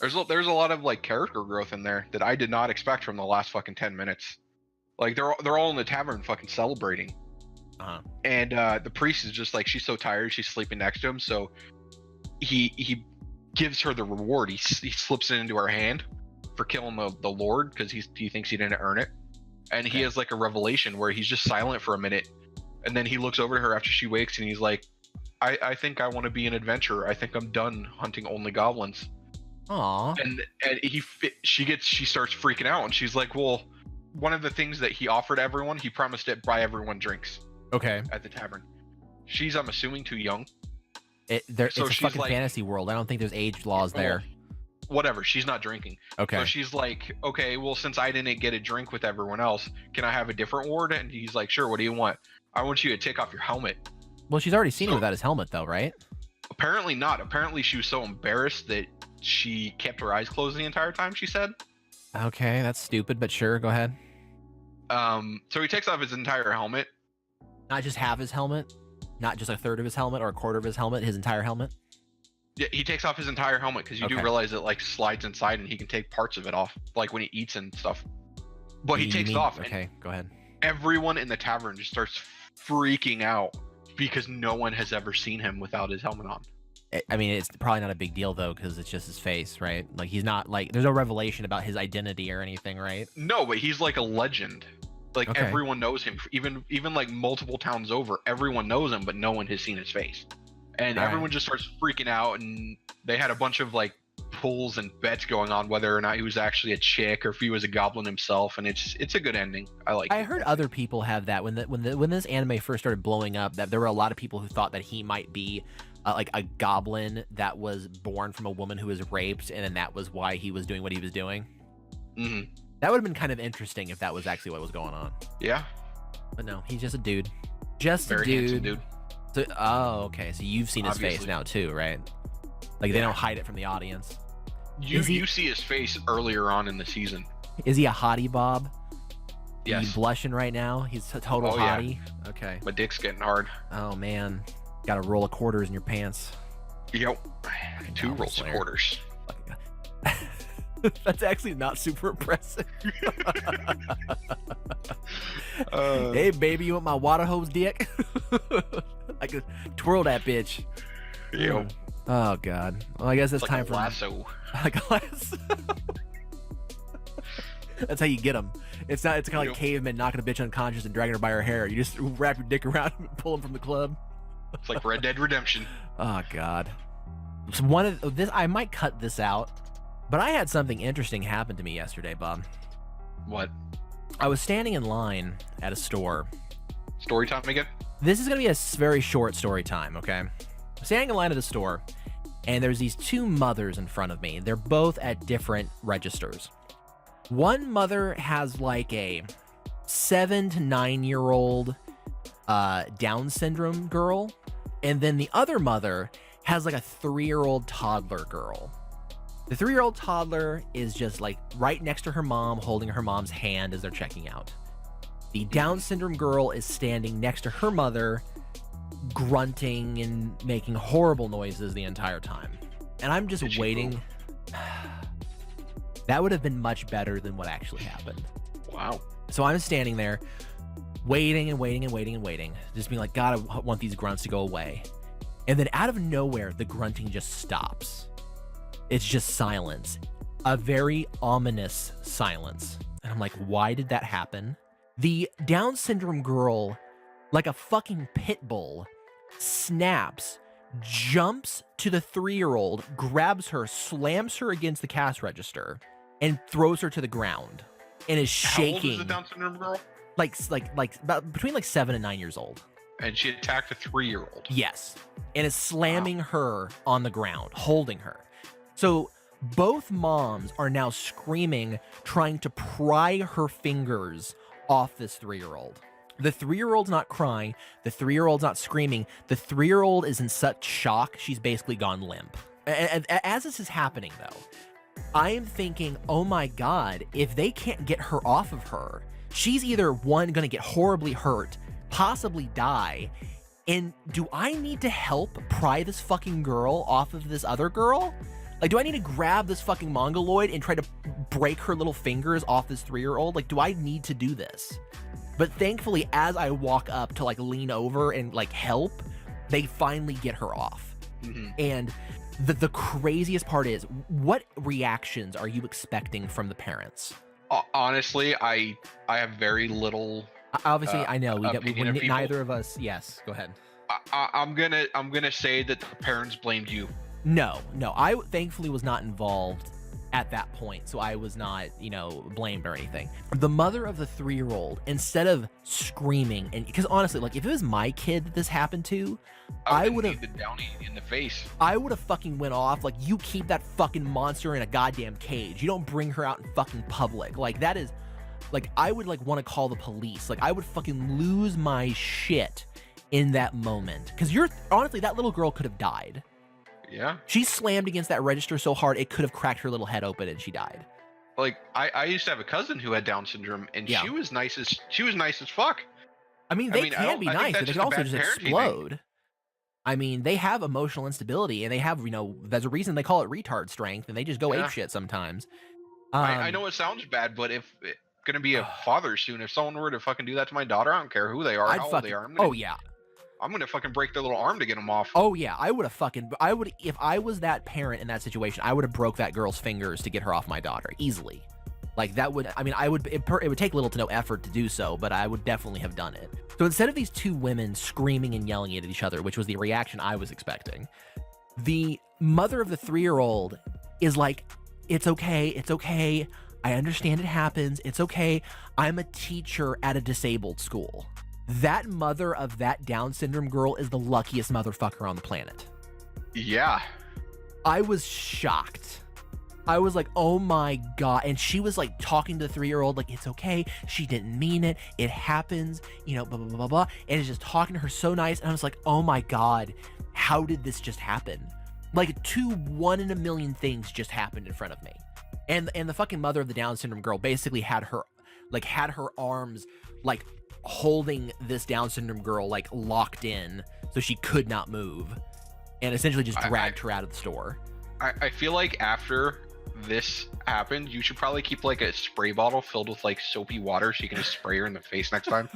Speaker 3: There's a lot of like character growth in there that I did not expect from the last fucking 10 minutes. Like they're all in the tavern fucking celebrating. And the priest is just like, she's so tired, she's sleeping next to him, so he gives her the reward. He slips it into her hand for killing the Lord, because he thinks he didn't earn it. And he has like a revelation where he's just silent for a minute, and then he looks over to her after she wakes, and he's like, I think I want to be an adventurer. I think I'm done hunting only goblins.
Speaker 2: Aww.
Speaker 3: And she starts freaking out, and she's like, well, one of the things that he offered everyone, he promised to buy everyone drinks.
Speaker 2: Okay.
Speaker 3: At the tavern. She's, I'm assuming, too young.
Speaker 2: It's a fucking fantasy world. I don't think there's age laws there.
Speaker 3: Whatever. She's not drinking.
Speaker 2: Okay.
Speaker 3: So she's like, okay, well, since I didn't get a drink with everyone else, can I have a different ward? And he's like, sure. What do you want? I want you to take off your helmet.
Speaker 2: Well, she's already seen him without his helmet, though, right?
Speaker 3: Apparently not. Apparently she was so embarrassed that she kept her eyes closed the entire time, she said.
Speaker 2: Okay, that's stupid, but sure, go ahead.
Speaker 3: So he takes off his entire helmet.
Speaker 2: Not just half his helmet? Not just a third of his helmet or a quarter of his helmet, his entire helmet?
Speaker 3: Yeah, he takes off his entire helmet, because you do realize it like slides inside, and he can take parts of it off, like when he eats and stuff. But he takes off.
Speaker 2: Okay, go ahead.
Speaker 3: Everyone in the tavern just starts freaking out, because no one has ever seen him without his helmet on.
Speaker 2: I mean, it's probably not a big deal, though, because it's just his face, right? Like, he's not, like, there's no revelation about his identity or anything, right?
Speaker 3: No, but he's like a legend. Like, everyone knows him. Even like multiple towns over, everyone knows him, but no one has seen his face. And everyone just starts freaking out, and they had a bunch of like pulls and bets going on whether or not he was actually a chick or if he was a goblin himself, and it's a good ending. I
Speaker 2: heard other people have that when this anime first started blowing up, that there were a lot of people who thought that he might be like a goblin that was born from a woman who was raped, and then that was why he was doing what he was doing.
Speaker 3: Mm-hmm.
Speaker 2: That would have been kind of interesting if that was actually what was going on.
Speaker 3: Yeah.
Speaker 2: But no, he's just a dude. Just
Speaker 3: very
Speaker 2: a dude.
Speaker 3: handsome dude.
Speaker 2: So, oh, okay. So you've seen his face now too, right? Like they don't hide it from the audience.
Speaker 3: You see his face earlier on in the season.
Speaker 2: Is he a hottie, Bob?
Speaker 3: Yes.
Speaker 2: He's blushing right now. He's a total hottie. Yeah. Okay.
Speaker 3: My dick's getting hard.
Speaker 2: Oh man, got a roll of quarters in your pants.
Speaker 3: Yep. 2 rolls of quarters.
Speaker 2: That's actually not super impressive. Hey baby, you want my water hose dick? I could twirl that bitch.
Speaker 3: Yep.
Speaker 2: Oh god. Well, I guess it's
Speaker 3: like
Speaker 2: time
Speaker 3: a
Speaker 2: for
Speaker 3: lasso.
Speaker 2: Like a lasso. That's how you get them. It's kind of like cavemen knocking a bitch unconscious and dragging her by her hair. You just wrap your dick around him and pull him from the club.
Speaker 3: It's like Red Dead Redemption.
Speaker 2: Oh god. So I might cut this out, But I had something interesting happen to me yesterday, Bob.
Speaker 3: What?
Speaker 2: I was standing in line at a store.
Speaker 3: Story time again?
Speaker 2: This is going to be a very short story time, okay? Standing in line at a store, and there's these two mothers in front of me. They're both at different registers. One mother has like a 7 to 9 year old Down syndrome girl, and then the other mother has like a 3-year-old toddler girl. The 3-year-old toddler is just like right next to her mom, holding her mom's hand as they're checking out. The Down syndrome girl is standing next to her mother, grunting and making horrible noises the entire time. And I'm just waiting. That would have been much better than what actually happened.
Speaker 3: Wow.
Speaker 2: So I'm standing there waiting and waiting and waiting and waiting, just being like, God, I want these grunts to go away. And then out of nowhere, the grunting just stops. It's just silence, a very ominous silence. And I'm like, why did that happen? The Down syndrome girl, like a fucking pit bull, snaps, jumps to the 3-year-old, grabs her, slams her against the cash register, and throws her to the ground, and is shaking.
Speaker 3: How old is the Down syndrome girl?
Speaker 2: Like about between like 7 and 9 years old.
Speaker 3: And she attacked a 3-year-old.
Speaker 2: Yes, and is slamming her on the ground, holding her. So both moms are now screaming, trying to pry her fingers off this 3-year-old. The 3-year-old's not crying. The 3-year-old's not screaming. The 3-year-old is in such shock, she's basically gone limp. And as this is happening, though, I am thinking, oh my God, if they can't get her off of her, she's either, one, going to get horribly hurt, possibly die, and do I need to help pry this fucking girl off of this other girl? Like, do I need to grab this fucking mongoloid and try to break her little fingers off this 3-year-old? Like, do I need to do this? But thankfully, as I walk up to like lean over and like help, they finally get her off. Mm-hmm. And the craziest part is, what reactions are you expecting from the parents?
Speaker 3: Honestly, I have very little.
Speaker 2: Obviously, I know
Speaker 3: we
Speaker 2: neither of us. Yes, go ahead.
Speaker 3: I'm gonna say that the parents blamed you.
Speaker 2: No, I thankfully was not involved at that point, so I was not, blamed or anything. The mother of the 3-year-old, instead of screaming, and because honestly, like if it was my kid that this happened to, I would have
Speaker 3: the downy in the face.
Speaker 2: I would have fucking went off. Like, you keep that fucking monster in a goddamn cage. You don't bring her out in fucking public. Like, that is, like, I would like want to call the police. Like, I would fucking lose my shit in that moment, because honestly, that little girl could have died.
Speaker 3: Yeah.
Speaker 2: She slammed against that register so hard it could have cracked her little head open and she died.
Speaker 3: Like, I used to have a cousin who had Down syndrome, and she was nice as fuck.
Speaker 2: I mean, they can be nice, but they can also just explode.
Speaker 3: Thing.
Speaker 2: I mean, they have emotional instability, and they have, there's a reason they call it retard strength, and they just go apeshit sometimes.
Speaker 3: I know it sounds bad, but if it's gonna be a father soon, if someone were to fucking do that to my daughter, I don't care who they are, how old they are. I'm gonna fucking break their little arm to get them off.
Speaker 2: Oh yeah, I would if I was that parent in that situation, I would have broke that girl's fingers to get her off my daughter easily. Like, that would, I mean, it would take little to no effort to do so, but I would definitely have done it. So instead of these two women screaming and yelling at each other, which was the reaction I was expecting, the mother of the 3-year-old is like, it's okay, I understand it happens, it's okay, I'm a teacher at a disabled school. That mother of that Down syndrome girl is the luckiest motherfucker on the planet.
Speaker 3: Yeah.
Speaker 2: I was shocked. I was like, oh my God. And she was like talking to the 3-year-old, like, it's okay. She didn't mean it. It happens, blah, blah, blah, blah, blah. And it's just talking to her so nice. And I was like, oh my God, how did this just happen? Like, 1 in a million things just happened in front of me. And the fucking mother of the Down syndrome girl basically had her arms like holding this Down syndrome girl like locked in so she could not move, and essentially just dragged her out of the store.
Speaker 3: I feel like after this happened, you should probably keep like a spray bottle filled with like soapy water so you can just spray her in the face next time.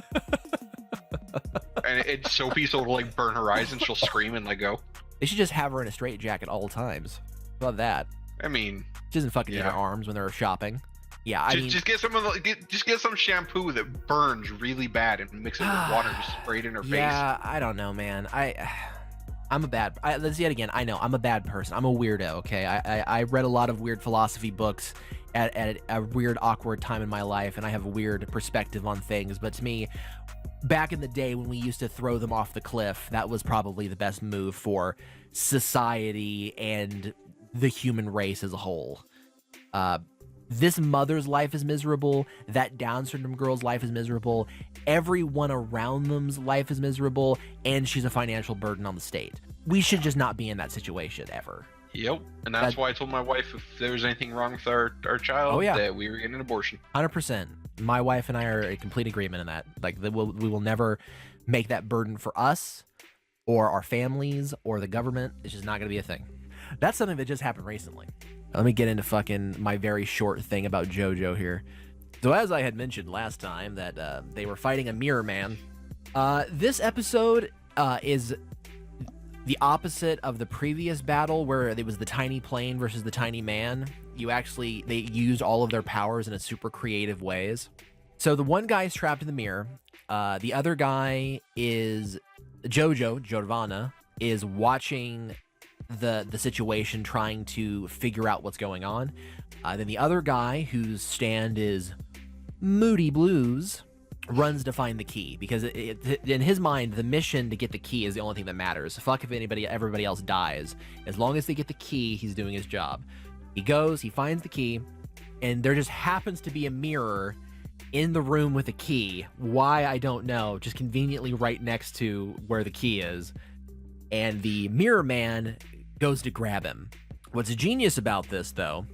Speaker 3: And it's soapy, so it'll like burn her eyes and she'll scream and let go.
Speaker 2: They should just have her in a straitjacket all times. Love that.
Speaker 3: I mean,
Speaker 2: she doesn't fucking need her arms when they're shopping. Yeah,
Speaker 3: just get some shampoo that burns really bad and mix it with water and just spray it in her face.
Speaker 2: Yeah, I don't know, man. Let's yet again. I know I'm a bad person. I'm a weirdo. Okay, I read a lot of weird philosophy books at a weird, awkward time in my life, and I have a weird perspective on things. But to me, back in the day when we used to throw them off the cliff, that was probably the best move for society and the human race as a whole. This mother's life is miserable. That Down syndrome girl's life is miserable. Everyone around them's life is miserable, and she's a financial burden on the state. We should just not be in that situation ever.
Speaker 3: Yep, and that's why I told my wife if there was anything wrong with our child, that we were getting an abortion.
Speaker 2: 100%. My wife and I are in complete agreement in that. Like, we will never make that burden for us or our families or the government. It's just not going to be a thing. That's something that just happened recently. Let me get into fucking my very short thing about JoJo here. So as I had mentioned last time that they were fighting a mirror man, this episode is the opposite of the previous battle where it was the tiny plane versus the tiny man. They used all of their powers in super creative ways. So the one guy is trapped in the mirror. The other guy is Giovanna, is watching the situation, trying to figure out what's going on. Then the other guy, whose stand is Moody Blues, runs to find the key because in his mind, the mission to get the key is the only thing that matters. Fuck if everybody else dies. As long as they get the key, he's doing his job. He goes, he finds the key, and there just happens to be a mirror in the room with a key. Why, I don't know. Just conveniently right next to where the key is. And the mirror man goes to grab him. What's genius about this, though,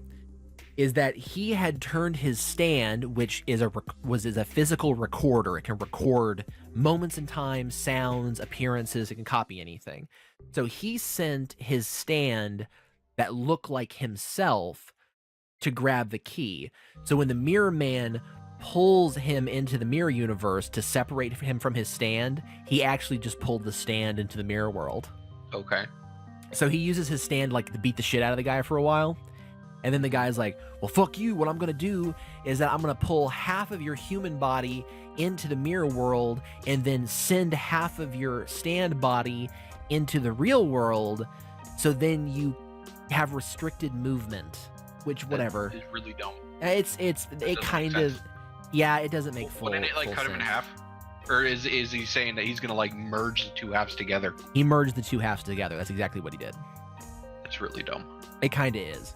Speaker 2: is that he had turned his stand, which is a physical recorder. It can record moments in time, sounds, appearances. It can copy anything. So he sent his stand that looked like himself to grab the key. So when the mirror man pulls him into the mirror universe to separate him from his stand, he actually just pulled the stand into the mirror world.
Speaker 3: Okay.
Speaker 2: So he uses his stand like to beat the shit out of the guy for a while. And then the guy's like, well, fuck you. What I'm going to do is that I'm going to pull half of your human body into the mirror world and then send half of your stand body into the real world. So then you have restricted movement, which whatever.
Speaker 3: It's really dumb.
Speaker 2: It kind of, yeah, it doesn't make full sense.
Speaker 3: Wouldn't it like cut him in half? Or is he saying that he's going to like merge the two halves together?
Speaker 2: He merged the two halves together. That's exactly what he did.
Speaker 3: It's really dumb.
Speaker 2: It kind of is.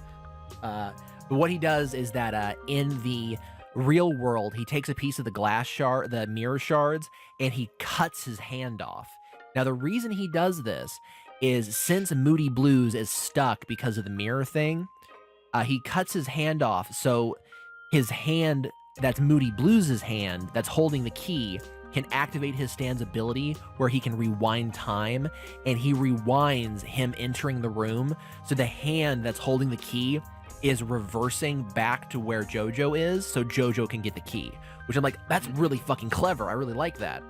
Speaker 2: But what he does is that in the real world, he takes a piece of the mirror shards, and he cuts his hand off. Now, the reason he does this is since Moody Blues is stuck because of the mirror thing, he cuts his hand off. So his hand, that's Moody Blues' hand, that's holding the key, can activate his stand's ability where he can rewind time, and he rewinds him entering the room. So the hand that's holding the key is reversing back to where JoJo is, so JoJo can get the key, which I'm like, that's really fucking clever. I really like that.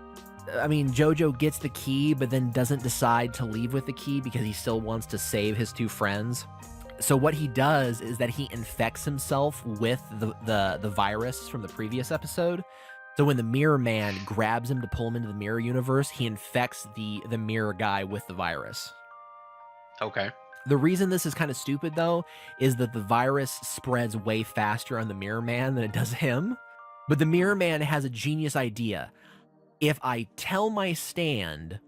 Speaker 2: I mean, JoJo gets the key, but then doesn't decide to leave with the key because he still wants to save his two friends. So what he does is that he infects himself with the virus from the previous episode. So when the mirror man grabs him to pull him into the mirror universe, he infects the mirror guy with the virus.
Speaker 3: Okay.
Speaker 2: The reason this is kind of stupid, though, is that the virus spreads way faster on the mirror man than it does him. But the mirror man has a genius idea. If I tell my stand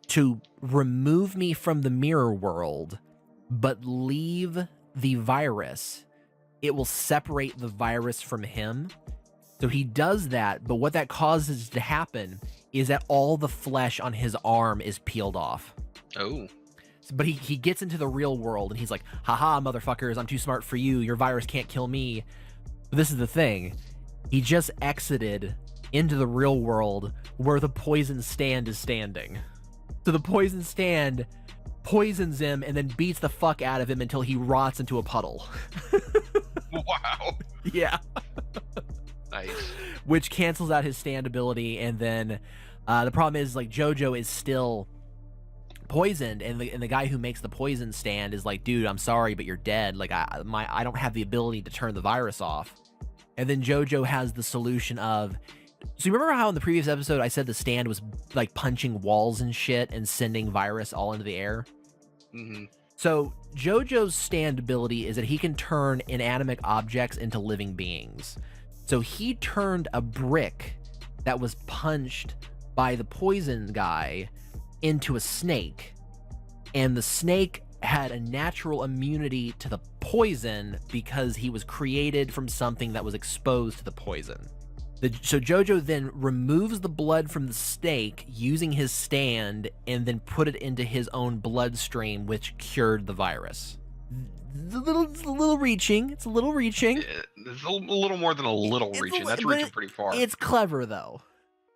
Speaker 2: to remove me from the mirror world, but leave the virus, it will separate the virus from him. So he does that, but what that causes to happen is that all the flesh on his arm is peeled off.
Speaker 3: Oh.
Speaker 2: But he gets into the real world, and he's like, haha, motherfuckers, I'm too smart for you. Your virus can't kill me. But this is the thing. He just exited into the real world where the poison stand is standing. So the poison stand poisons him and then beats the fuck out of him until he rots into a puddle.
Speaker 3: Wow.
Speaker 2: Yeah.
Speaker 3: Nice.
Speaker 2: Which cancels out his stand ability, and then the problem is, like, JoJo is still poisoned, and the guy who makes the poison stand is like, dude, I'm sorry, but you're dead. Like, I don't have the ability to turn the virus off. And then JoJo has the solution of, So you remember how in the previous episode I said the stand was like punching walls and shit and sending virus all into the air?
Speaker 3: Mm-hmm.
Speaker 2: So JoJo's stand ability is that he can turn inanimate objects into living beings. So he turned a brick that was punched by the poison guy into a snake, and the snake had a natural immunity to the poison because he was created from something that was exposed to the poison. So JoJo then removes the blood from the snake using his stand and then put it into his own bloodstream, which cured the virus. It's a little reaching. It's a little reaching.
Speaker 3: It's a little more than a little reaching. That's reaching pretty far.
Speaker 2: It's clever, though.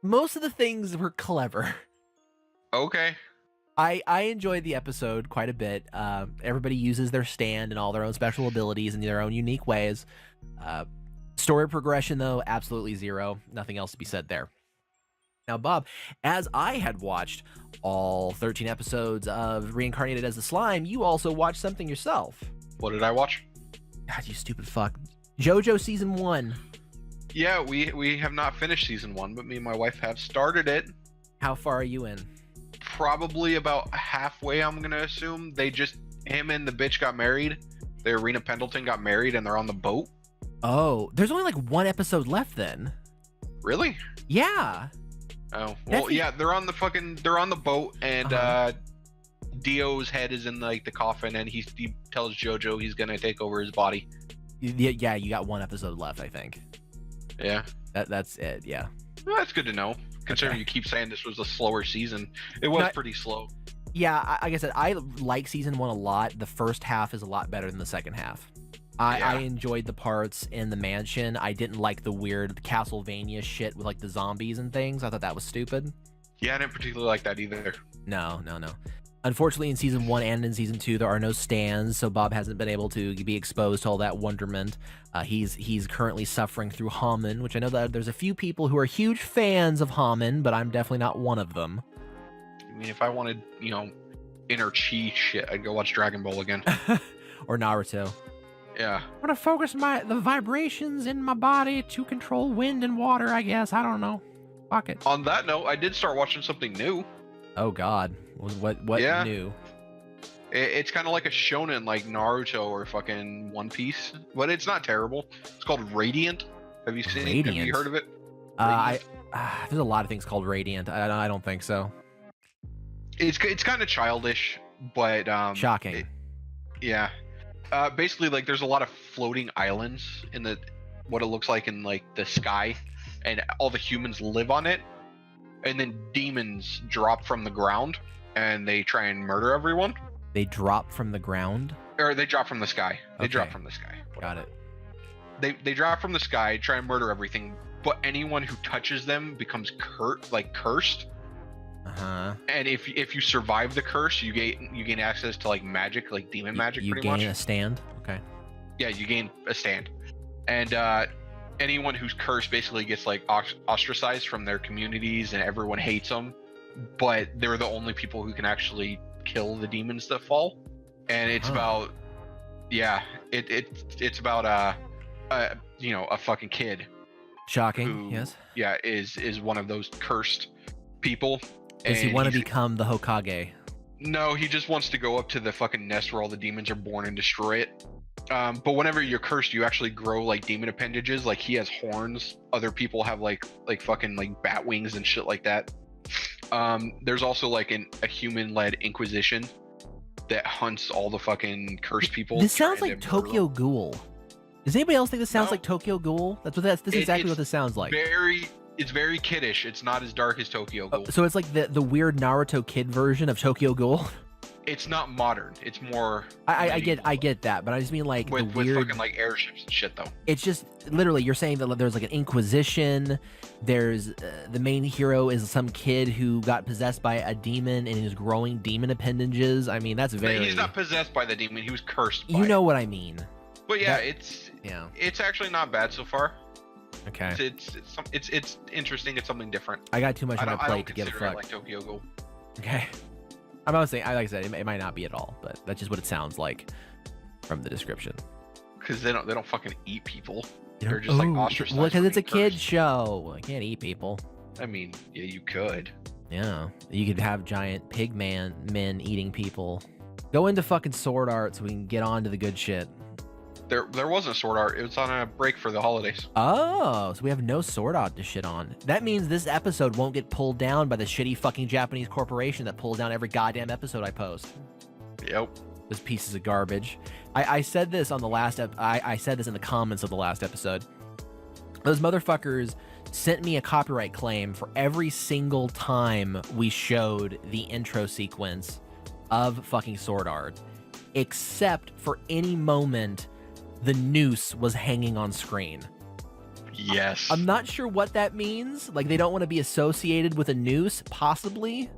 Speaker 2: Most of the things were clever.
Speaker 3: Okay.
Speaker 2: I enjoyed the episode quite a bit. Everybody uses their stand and all their own special abilities in their own unique ways. Story progression, though, absolutely zero. Nothing else to be said there. Now, Bob, as I had watched all 13 episodes of Reincarnated as the Slime, you also watched something yourself.
Speaker 3: What did I watch?
Speaker 2: God, you stupid fuck. JoJo Season 1.
Speaker 3: Yeah, we have not finished Season 1, but me and my wife have started it.
Speaker 2: How far are you in?
Speaker 3: Probably about halfway, I'm going to assume. Him and the bitch got married. The Arena Pendleton got married, and they're on the boat.
Speaker 2: Oh, there's only like one episode left then.
Speaker 3: Really?
Speaker 2: Yeah.
Speaker 3: Oh, well, yeah, they're on the boat, and Dio's head is in like the coffin, and he tells JoJo he's gonna take over his body.
Speaker 2: Yeah, you got one episode left, I think.
Speaker 3: Yeah.
Speaker 2: That's it, yeah.
Speaker 3: Well, that's good to know, considering you keep saying this was a slower season. It was pretty slow.
Speaker 2: Yeah, like I said, I like Season 1 a lot. The first half is a lot better than the second half. I enjoyed the parts in the mansion. I didn't like the weird Castlevania shit with like the zombies and things. I thought that was stupid.
Speaker 3: Yeah, I didn't particularly like that either.
Speaker 2: No. Unfortunately, in Season 1 and in Season 2, there are no stands, so Bob hasn't been able to be exposed to all that wonderment. He's currently suffering through Hamen, which I know that there's a few people who are huge fans of Hamen, but I'm definitely not one of them.
Speaker 3: I mean, if I wanted, inner chi shit, I'd go watch Dragon Ball again.
Speaker 2: Or Naruto.
Speaker 3: Yeah.
Speaker 2: I'm gonna focus the vibrations in my body to control wind and water, I guess. I don't know. Fuck it.
Speaker 3: On that note, I did start watching something new.
Speaker 2: Oh God. What new?
Speaker 3: It's kind of like a shonen like Naruto or fucking One Piece, but it's not terrible. It's called Radiant. Have you seen it? Have you heard of it?
Speaker 2: There's a lot of things called Radiant. I don't think so.
Speaker 3: It's kind of childish, but
Speaker 2: shocking.
Speaker 3: Yeah. Basically, like, there's a lot of floating islands in what it looks like in like the sky, and all the humans live on it, and then demons drop from the ground and they try and murder everyone.
Speaker 2: They drop from the ground?
Speaker 3: Or they drop from the sky. They
Speaker 2: Okay.
Speaker 3: drop from the sky.
Speaker 2: Got it.
Speaker 3: They drop from the sky, try and murder everything, but anyone who touches them becomes cursed. And if you survive the curse, you gain access to like magic, like demon magic.
Speaker 2: You
Speaker 3: pretty much.
Speaker 2: gain a stand. Okay.
Speaker 3: Yeah, you gain a stand, and anyone who's cursed basically gets like ostracized from their communities, and everyone hates them. But they're the only people who can actually kill the demons that fall. And it's about, it's about a fucking kid.
Speaker 2: Shocking.
Speaker 3: Who,
Speaker 2: yes.
Speaker 3: Yeah, is one of those cursed people.
Speaker 2: Does he want to become the Hokage?
Speaker 3: No, he just wants to go up to the fucking nest where all the demons are born and destroy it. But whenever you're cursed, you actually grow like demon appendages. Like he has horns. Other people have like fucking like bat wings and shit like that. There's also like a human-led inquisition that hunts all the fucking cursed people.
Speaker 2: This sounds like Tokyo Ghoul. Does anybody else think this sounds like Tokyo Ghoul? This is exactly what this sounds like.
Speaker 3: It's very kiddish. It's not as dark as Tokyo Ghoul.
Speaker 2: So it's like the weird Naruto kid version of Tokyo Ghoul.
Speaker 3: It's not modern. It's more.
Speaker 2: I get that, but I just mean like
Speaker 3: with
Speaker 2: weird
Speaker 3: fucking like airships and shit though.
Speaker 2: It's just literally you're saying that there's like an inquisition. There's the main hero is some kid who got possessed by a demon and is growing demon appendages. I mean that's very.
Speaker 3: He's not possessed by the demon. He was cursed.
Speaker 2: You know what I mean.
Speaker 3: But yeah, it's actually not bad so far.
Speaker 2: Okay.
Speaker 3: It's interesting. It's something different.
Speaker 2: I got too much on my plate to give a fuck.
Speaker 3: Like Tokyo Ghoul.
Speaker 2: Okay. I'm not saying, like I said, it might not be at all, but that's just what it sounds like from the description.
Speaker 3: Because they don't fucking eat people. They're just like
Speaker 2: Ooh,
Speaker 3: ostracized.
Speaker 2: well, because
Speaker 3: for
Speaker 2: it's a
Speaker 3: being
Speaker 2: kid
Speaker 3: cursed.
Speaker 2: show. I can't eat people.
Speaker 3: I mean, yeah, you could.
Speaker 2: Yeah, you could have giant pig men eating people. Go into fucking sword art so we can get on to the good shit.
Speaker 3: There wasn't sword art. It was on a break for the holidays.
Speaker 2: Oh, so we have no sword art to shit on. That means this episode won't get pulled down by the shitty fucking Japanese corporation that pulls down every goddamn episode I post.
Speaker 3: Yep.
Speaker 2: Those pieces of garbage. I said this on the last I said this in the comments of the last episode. Those motherfuckers sent me a copyright claim for every single time we showed the intro sequence of fucking sword art, except for any moment the noose was hanging on screen.
Speaker 3: Yes.
Speaker 2: I'm not sure what that means. Like, they don't want to be associated with a noose, possibly.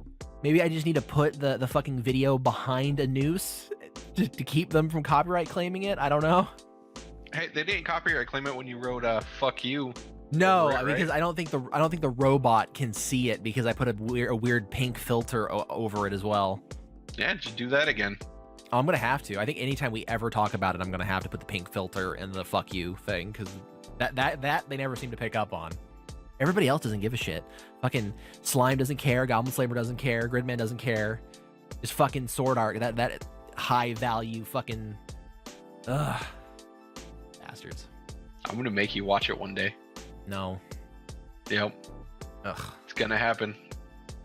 Speaker 2: Maybe I just need to put the fucking video behind a noose to keep them from copyright claiming it. I don't know.
Speaker 3: Hey, they didn't copyright claim it when you wrote "fuck you."
Speaker 2: No,
Speaker 3: over it,
Speaker 2: because
Speaker 3: right?
Speaker 2: I don't think the robot can see it because I put a weird pink filter over it as well.
Speaker 3: Yeah, just do that again.
Speaker 2: I'm gonna have to. I think anytime we ever talk about it, I'm gonna have to put the pink filter in the "fuck you" thing because that they never seem to pick up on. Everybody else doesn't give a shit. Fucking Slime doesn't care. Goblin Slaver doesn't care. Gridman doesn't care. Just fucking sword art. That high value fucking bastards.
Speaker 3: I'm gonna make you watch it one day.
Speaker 2: No.
Speaker 3: Yep.
Speaker 2: Ugh.
Speaker 3: It's gonna happen.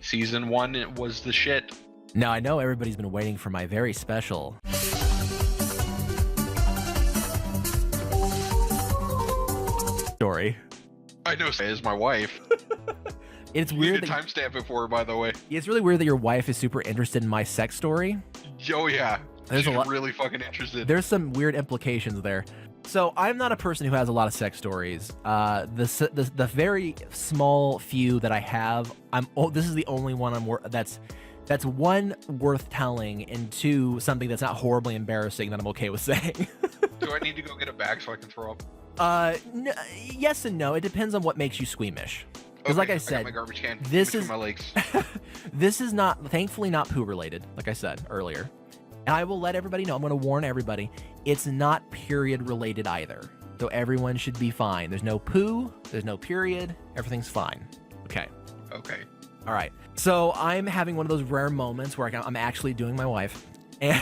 Speaker 3: Season 1, it was the shit.
Speaker 2: Now I know everybody's been waiting for my very special story.
Speaker 3: I know, is my wife.
Speaker 2: It's
Speaker 3: You
Speaker 2: weird
Speaker 3: need to
Speaker 2: that
Speaker 3: timestamp it for her, by the way.
Speaker 2: it's really weird that your wife is super interested in my sex story.
Speaker 3: Oh yeah,
Speaker 2: There's a
Speaker 3: she's
Speaker 2: lot-
Speaker 3: really fucking interested.
Speaker 2: There's some weird implications there. So I'm not a person who has a lot of sex stories. The very small few that I have, this is the only one that's one worth telling, and two, something that's not horribly embarrassing that I'm okay with saying.
Speaker 3: Do I need to go get a bag so I can throw up?
Speaker 2: Yes and no. It depends on what makes you squeamish. Because like I
Speaker 3: got
Speaker 2: said,
Speaker 3: my garbage can
Speaker 2: this
Speaker 3: between
Speaker 2: is
Speaker 3: my legs.
Speaker 2: this is not, thankfully, not poo related, like I said earlier. And I will let everybody know, I'm going to warn everybody, it's not period related either. So everyone should be fine. There's no poo, there's no period, everything's fine. Okay.
Speaker 3: Okay.
Speaker 2: All right. So I'm having one of those rare moments where I'm actually doing my wife. And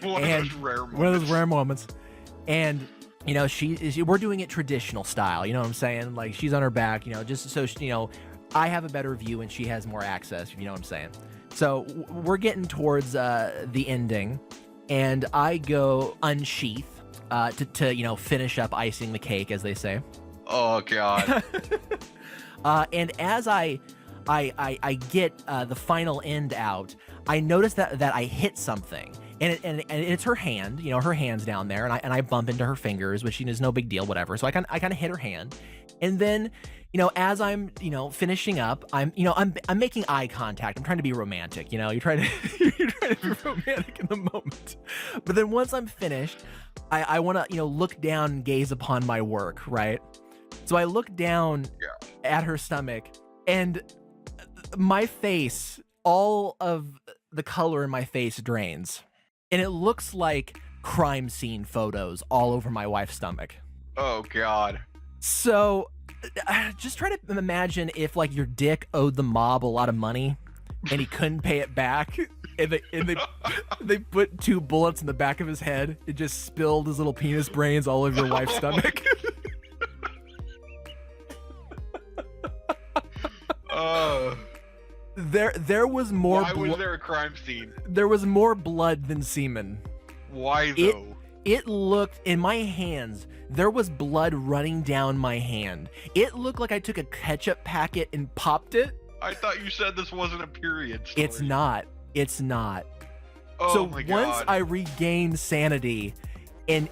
Speaker 3: One of those rare moments.
Speaker 2: one of those rare moments. And, you know, we're doing it traditional style. You know what I'm saying? Like, she's on her back, you know, just so, I have a better view and she has more access. You know what I'm saying? So we're getting towards the ending, and I go unsheath to finish up icing the cake, as they say.
Speaker 3: Oh god.
Speaker 2: And as I get the final end out, I notice that I hit something, and it's her hand. You know, her hand's down there, and I bump into her fingers, which is no big deal, whatever. So I kind of hit her hand, and then, as I'm finishing up, I'm making eye contact. I'm trying to be romantic. You're trying to be romantic in the moment. But then once I'm finished, I want to look down and gaze upon my work, right? So I look down at her stomach, and my face, all of the color in my face drains, and it looks like crime scene photos all over my wife's stomach.
Speaker 3: Oh god.
Speaker 2: So just try to imagine if, like, your dick owed the mob a lot of money and he couldn't pay it back, and they put 2 bullets in the back of his head. It just spilled his little penis brains all over your wife's stomach. There was more.
Speaker 3: Why was there a crime scene?
Speaker 2: There was more blood than semen.
Speaker 3: Why though?
Speaker 2: It looked, in my hands, there was blood running down my hand. It looked like I took a ketchup packet and popped it.
Speaker 3: I thought you said this wasn't a period story.
Speaker 2: It's not. It's not.
Speaker 3: Oh
Speaker 2: So
Speaker 3: my god.
Speaker 2: once I regained sanity and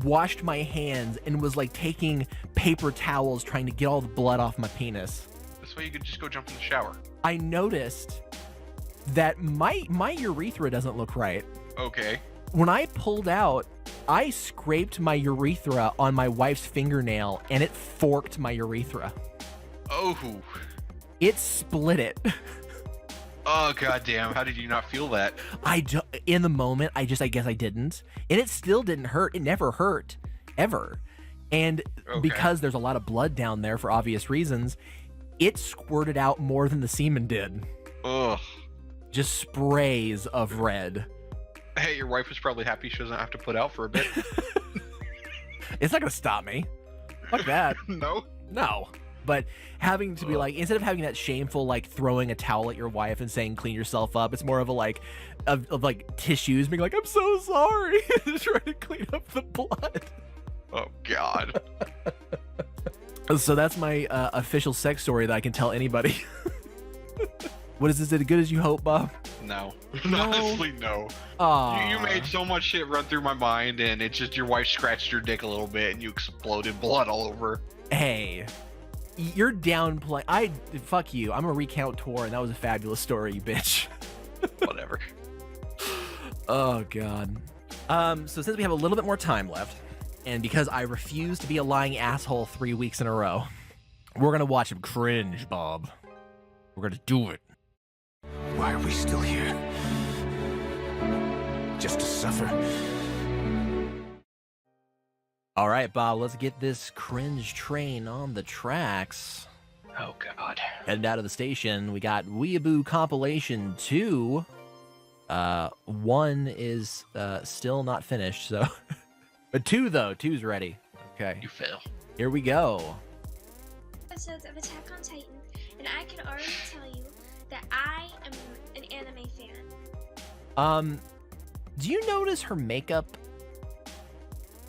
Speaker 2: washed my hands and was like taking paper towels trying to get all the blood off my penis,
Speaker 3: This way you could just go jump in the shower.
Speaker 2: I noticed that my urethra doesn't look right.
Speaker 3: Okay.
Speaker 2: When I pulled out, I scraped my urethra on my wife's fingernail, and it forked my urethra.
Speaker 3: Oh.
Speaker 2: It split it.
Speaker 3: Oh goddamn! How did you not feel that?
Speaker 2: In the moment, I guess I didn't, and it still didn't hurt. It never hurt, ever. And
Speaker 3: Okay.
Speaker 2: because there's a lot of blood down there for obvious reasons, it squirted out more than the semen did.
Speaker 3: Ugh.
Speaker 2: Just sprays of red.
Speaker 3: Hey, your wife was probably happy she doesn't have to put out for a bit.
Speaker 2: It's not gonna stop me. Fuck that.
Speaker 3: No?
Speaker 2: No. But having to be like, instead of having that shameful, like, throwing a towel at your wife and saying clean yourself up, it's more of a like, of like tissues being like, I'm so sorry. Trying to clean up the blood.
Speaker 3: Oh, God.
Speaker 2: So that's my official sex story that I can tell anybody. What is this? As good as you hope, Bob?
Speaker 3: No.
Speaker 2: No?
Speaker 3: Honestly, no.
Speaker 2: Aw.
Speaker 3: You made so much shit run through my mind, and it's just your wife scratched your dick a little bit, and you exploded blood all over.
Speaker 2: Hey, you're downplaying. Fuck you. I'm a recount tour, and that was a fabulous story, you bitch.
Speaker 3: Whatever.
Speaker 2: Oh, God. So since we have a little bit more time left, and because I refuse to be a lying asshole 3 weeks in a row, we're going to watch him cringe, Bob. We're going to do it.
Speaker 4: Why are we still here? Just to suffer?
Speaker 2: All right, Bob, let's get this cringe train on the tracks.
Speaker 3: Oh, God.
Speaker 2: Heading out of the station, we got Weeaboo Compilation 2. 1 is still not finished, so... But 2, though. 2's ready. Okay.
Speaker 3: You fail.
Speaker 2: Here we go.
Speaker 5: Episodes of Attack on Titan, and I can already tell you that I am an anime fan.
Speaker 2: Do you notice her makeup?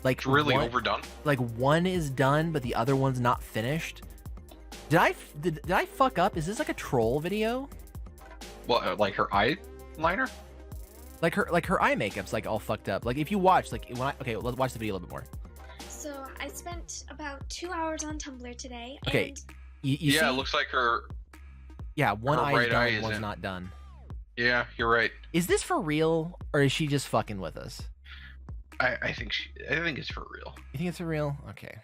Speaker 2: Like,
Speaker 3: It's really
Speaker 2: one,
Speaker 3: overdone.
Speaker 2: like, one is done, but the other one's not finished. Did I fuck up? Is this like a troll video?
Speaker 3: What, like her eyeliner?
Speaker 2: Like her eye makeup's like all fucked up. Like if you watch, like okay, let's watch the video a little bit more.
Speaker 5: So I spent about 2 hours on Tumblr today.
Speaker 2: Okay,
Speaker 5: And
Speaker 2: you
Speaker 3: Yeah,
Speaker 2: see?
Speaker 3: it looks like her.
Speaker 2: Yeah, one
Speaker 3: her
Speaker 2: eye's
Speaker 3: right
Speaker 2: done,
Speaker 3: eye is
Speaker 2: one's
Speaker 3: in.
Speaker 2: not done.
Speaker 3: Yeah, you're right.
Speaker 2: Is this for real, or is she just fucking with us?
Speaker 3: I think it's for real.
Speaker 2: You think it's for real? Okay.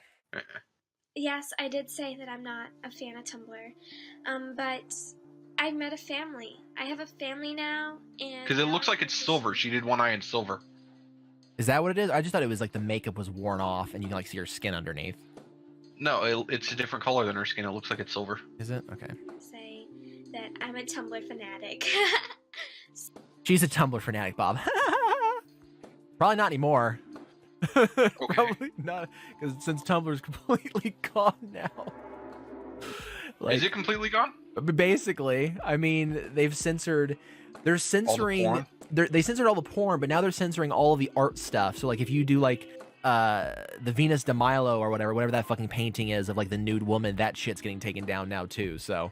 Speaker 5: yes, I did say that I'm not a fan of Tumblr. But I met a family. I have a family now, and
Speaker 3: Because it looks like it's silver. She did one eye in silver.
Speaker 2: Is that what it is? I just thought it was like the makeup was worn off and you can like see her skin underneath.
Speaker 3: No, it's a different color than her skin. It looks like it's silver.
Speaker 2: Is it? Okay.
Speaker 5: say that I'm a Tumblr fanatic.
Speaker 2: She's a Tumblr fanatic, Bob. Probably not anymore. Probably not, because since Tumblr's completely gone now. Like,
Speaker 3: Is it completely gone?
Speaker 2: basically, I mean, they've censored. They're censoring.
Speaker 3: porn?
Speaker 2: They censored all the porn, but now they're censoring all of the art stuff. So like, if you do like the Venus de Milo or whatever that fucking painting is of like the nude woman, that shit's getting taken down now too. So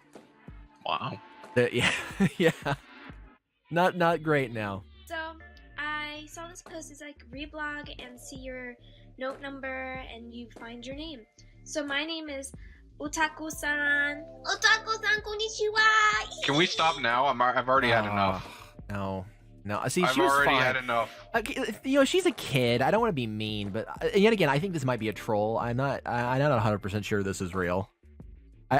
Speaker 3: Wow.
Speaker 2: yeah, yeah, not great now.
Speaker 5: So I saw this post. It's like reblog and see your note number and you find your name. So my name is Otaku-san. Otaku-san, konnichiwa.
Speaker 3: Can we stop now? I've already had enough.
Speaker 2: No. See,
Speaker 3: I've
Speaker 2: she was
Speaker 3: already
Speaker 2: fine.
Speaker 3: had enough.
Speaker 2: Okay, you know, she's a kid. I don't want to be mean, but yet again, I think this might be a troll. I'm not 100% sure this is real.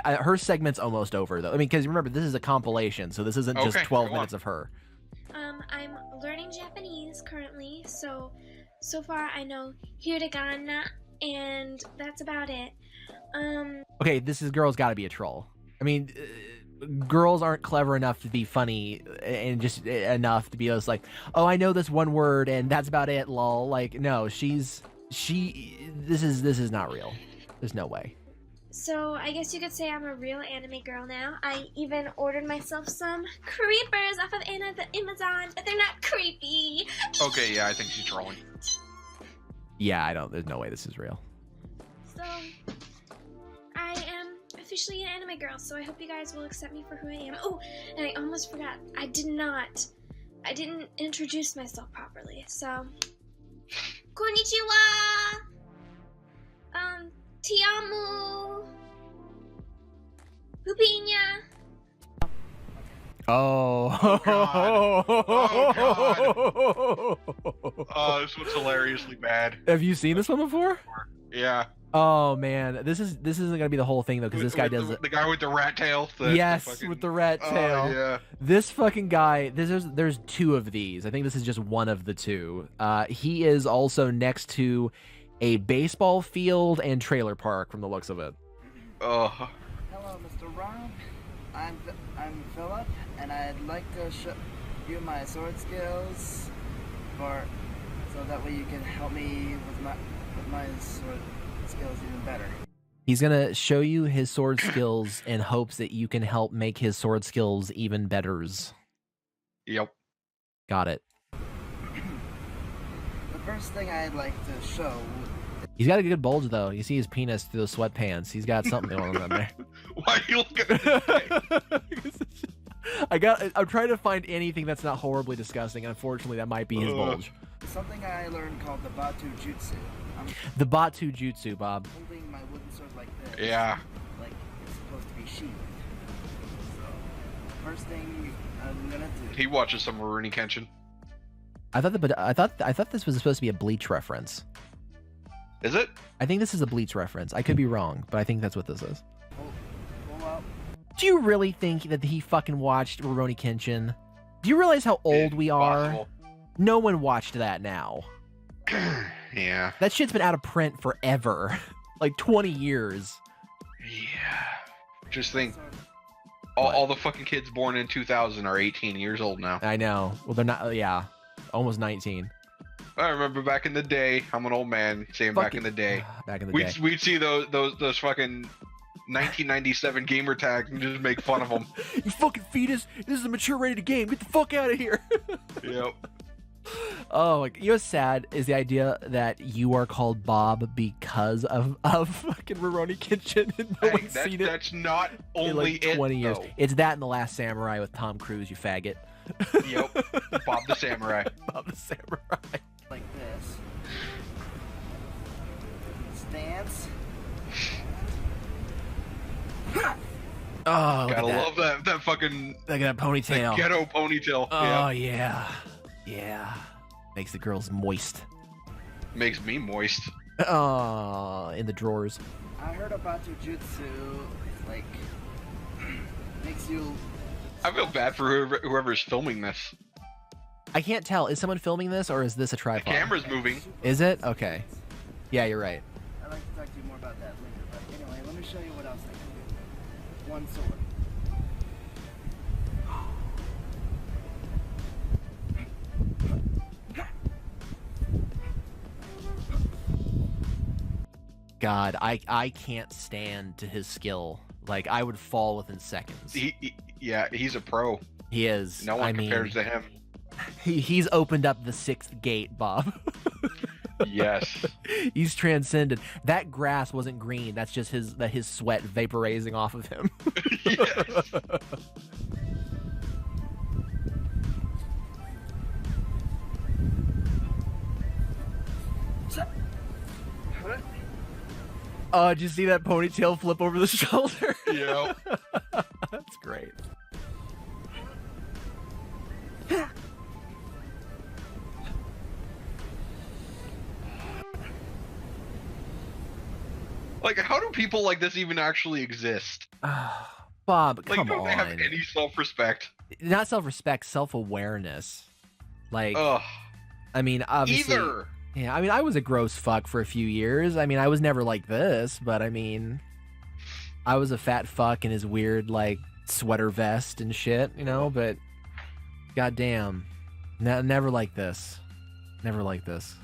Speaker 2: Her segment's almost over though. I mean, because remember, this is a compilation, so this isn't just
Speaker 3: Okay,
Speaker 2: 12
Speaker 3: go on.
Speaker 2: minutes of her.
Speaker 5: I'm learning Japanese currently. So far I know hiragana and that's about it.
Speaker 2: Okay, this girl's got to be a troll. I mean, girls aren't clever enough to be funny and just enough to be just like, oh, I know this one word and that's about it, lol. Like, no, this is not real. There's no way.
Speaker 5: So I guess you could say I'm a real anime girl now. I even ordered myself some creepers off of Amazon, but they're not creepy.
Speaker 3: Okay, yeah, I think she's trolling.
Speaker 2: Yeah, there's no way this is real.
Speaker 5: So I am officially an anime girl, so I hope you guys will accept me for who I am. Oh, and I almost forgot. I didn't introduce myself properly. So konnichiwa. Ti amo. Pupinya.
Speaker 2: Oh.
Speaker 3: Oh, this one's hilariously bad.
Speaker 2: Have you seen this one before?
Speaker 3: Yeah.
Speaker 2: Oh man, this isn't gonna be the whole thing though, because this guy does it.
Speaker 3: The guy with the rat tail.
Speaker 2: Yes, with the rat tail.
Speaker 3: Oh, yeah.
Speaker 2: This fucking guy. There's two of these. I think this is just one of the two. He is also next to a baseball field and trailer park from the looks of it.
Speaker 3: Oh,
Speaker 6: Hello, Mr. Ron. I'm Philip, and I'd like to show you my sword skills, so that way you can help me with my sword skills even better.
Speaker 2: He's gonna show you his sword skills in hopes that you can help make his sword skills even betters.
Speaker 3: yep.
Speaker 2: Got it.
Speaker 6: The first thing I'd like to show.
Speaker 2: He's got a good bulge though. You see his penis through those sweatpants. He's got something going on there.
Speaker 3: Why are you looking at this thing?
Speaker 2: I'm trying to find anything that's not horribly disgusting. Unfortunately, that might be his bulge.
Speaker 6: Something I learned called the Batu Jutsu. I'm
Speaker 2: The Batu Jutsu, Bob.
Speaker 6: holding my wooden sword like this.
Speaker 3: Yeah.
Speaker 6: Like it's supposed to be sheathed. So, first thing I'm gonna do.
Speaker 3: He watches some Rurouni Kenshin.
Speaker 2: I thought this was supposed to be a Bleach reference.
Speaker 3: Is it?
Speaker 2: I think this is a Bleach reference. I could be wrong, but I think that's what this is.
Speaker 6: Pull out.
Speaker 2: Do you really think that he fucking watched Rurouni Kenshin? Do you realize how old we are?
Speaker 3: Possible.
Speaker 2: No one watched that now.
Speaker 3: Yeah.
Speaker 2: That shit's been out of print forever. Like 20 years.
Speaker 3: Yeah. Just think, all the fucking kids born in 2000 are 18 years old now.
Speaker 2: I know. Well, they're not, yeah. Almost 19.
Speaker 3: I remember back in the day. I'm an old man saying back in the day.
Speaker 2: Back in the day.
Speaker 3: We'd see those fucking 1997 gamer tags and just make fun of them.
Speaker 2: You fucking fetus! This is a mature rated game. Get the fuck out of here!
Speaker 3: Yep.
Speaker 2: Oh, like, you know what's sad is the idea that you are called Bob because of fucking Rurouni Kenshin and no one's seen it
Speaker 3: That's not
Speaker 2: in
Speaker 3: only
Speaker 2: like 20 years.
Speaker 3: though.
Speaker 2: It's that and The Last Samurai with Tom Cruise, you faggot.
Speaker 3: Yep. Bob the Samurai.
Speaker 2: Bob the Samurai.
Speaker 6: Like this. Stance.
Speaker 2: Oh,
Speaker 3: Gotta love that fucking
Speaker 2: Look at that ponytail.
Speaker 3: ghetto ponytail.
Speaker 2: Oh,
Speaker 3: Yeah.
Speaker 2: yeah. Makes the girls moist.
Speaker 3: Makes me moist.
Speaker 2: Oh, in the drawers.
Speaker 6: I heard about jujutsu, like, makes you.
Speaker 3: I feel bad for whoever's filming this.
Speaker 2: I can't tell. Is someone filming this or is this a
Speaker 3: The
Speaker 2: tripod?
Speaker 3: camera's moving.
Speaker 2: Is it? Okay. Yeah, you're right.
Speaker 6: I'd like to talk to you more about that later, but anyway, let me show you what else I can do. One sword.
Speaker 2: God, I can't stand to his skill. Like, I would fall within seconds.
Speaker 3: Yeah, he's a pro.
Speaker 2: He is.
Speaker 3: No one
Speaker 2: I mean,
Speaker 3: compares to him.
Speaker 2: He's opened up the 6th gate, Bob.
Speaker 3: Yes.
Speaker 2: He's transcended. That grass wasn't green. That's just his sweat vaporizing off of him.
Speaker 3: Yes.
Speaker 2: Oh, did you see that ponytail flip over the shoulder?
Speaker 3: Yep.
Speaker 2: That's great.
Speaker 3: Like, how do people like this even actually exist?
Speaker 2: Bob,
Speaker 3: Like,
Speaker 2: come
Speaker 3: don't they have
Speaker 2: on.
Speaker 3: any self-respect?
Speaker 2: Not self-respect, self-awareness. Like,
Speaker 3: Ugh.
Speaker 2: I mean, obviously.
Speaker 3: Either.
Speaker 2: Yeah, I mean, I was a gross fuck for a few years. I mean, I was never like this, but I mean, I was a fat fuck in his weird, like, sweater vest and shit, you know, but goddamn. Never like this. Never like this.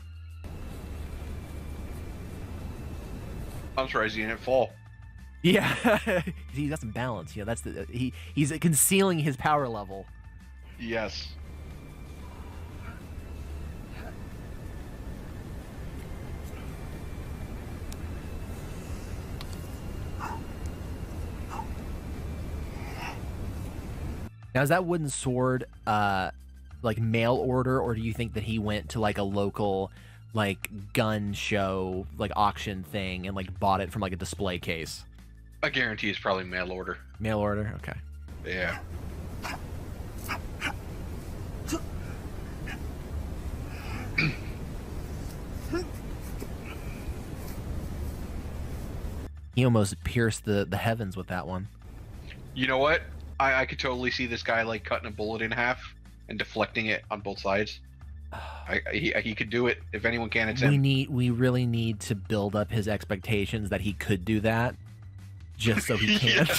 Speaker 3: I'm surprised he didn't fall.
Speaker 2: Yeah, he got some balance. Yeah, that's he's concealing his power level.
Speaker 3: Yes.
Speaker 2: Now, is that wooden sword like mail order, or do you think that he went to like a local like gun show, like auction thing, and like bought it from like a display case?
Speaker 3: I guarantee it's probably mail order.
Speaker 2: Mail order, okay.
Speaker 3: Yeah.
Speaker 2: He almost pierced the heavens with that one.
Speaker 3: You know what? I could totally see this guy like cutting a bullet in half and deflecting it on both sides. He could do it. If anyone can, it's him.
Speaker 2: We really need to build up his expectations that he could do that, just so he can't.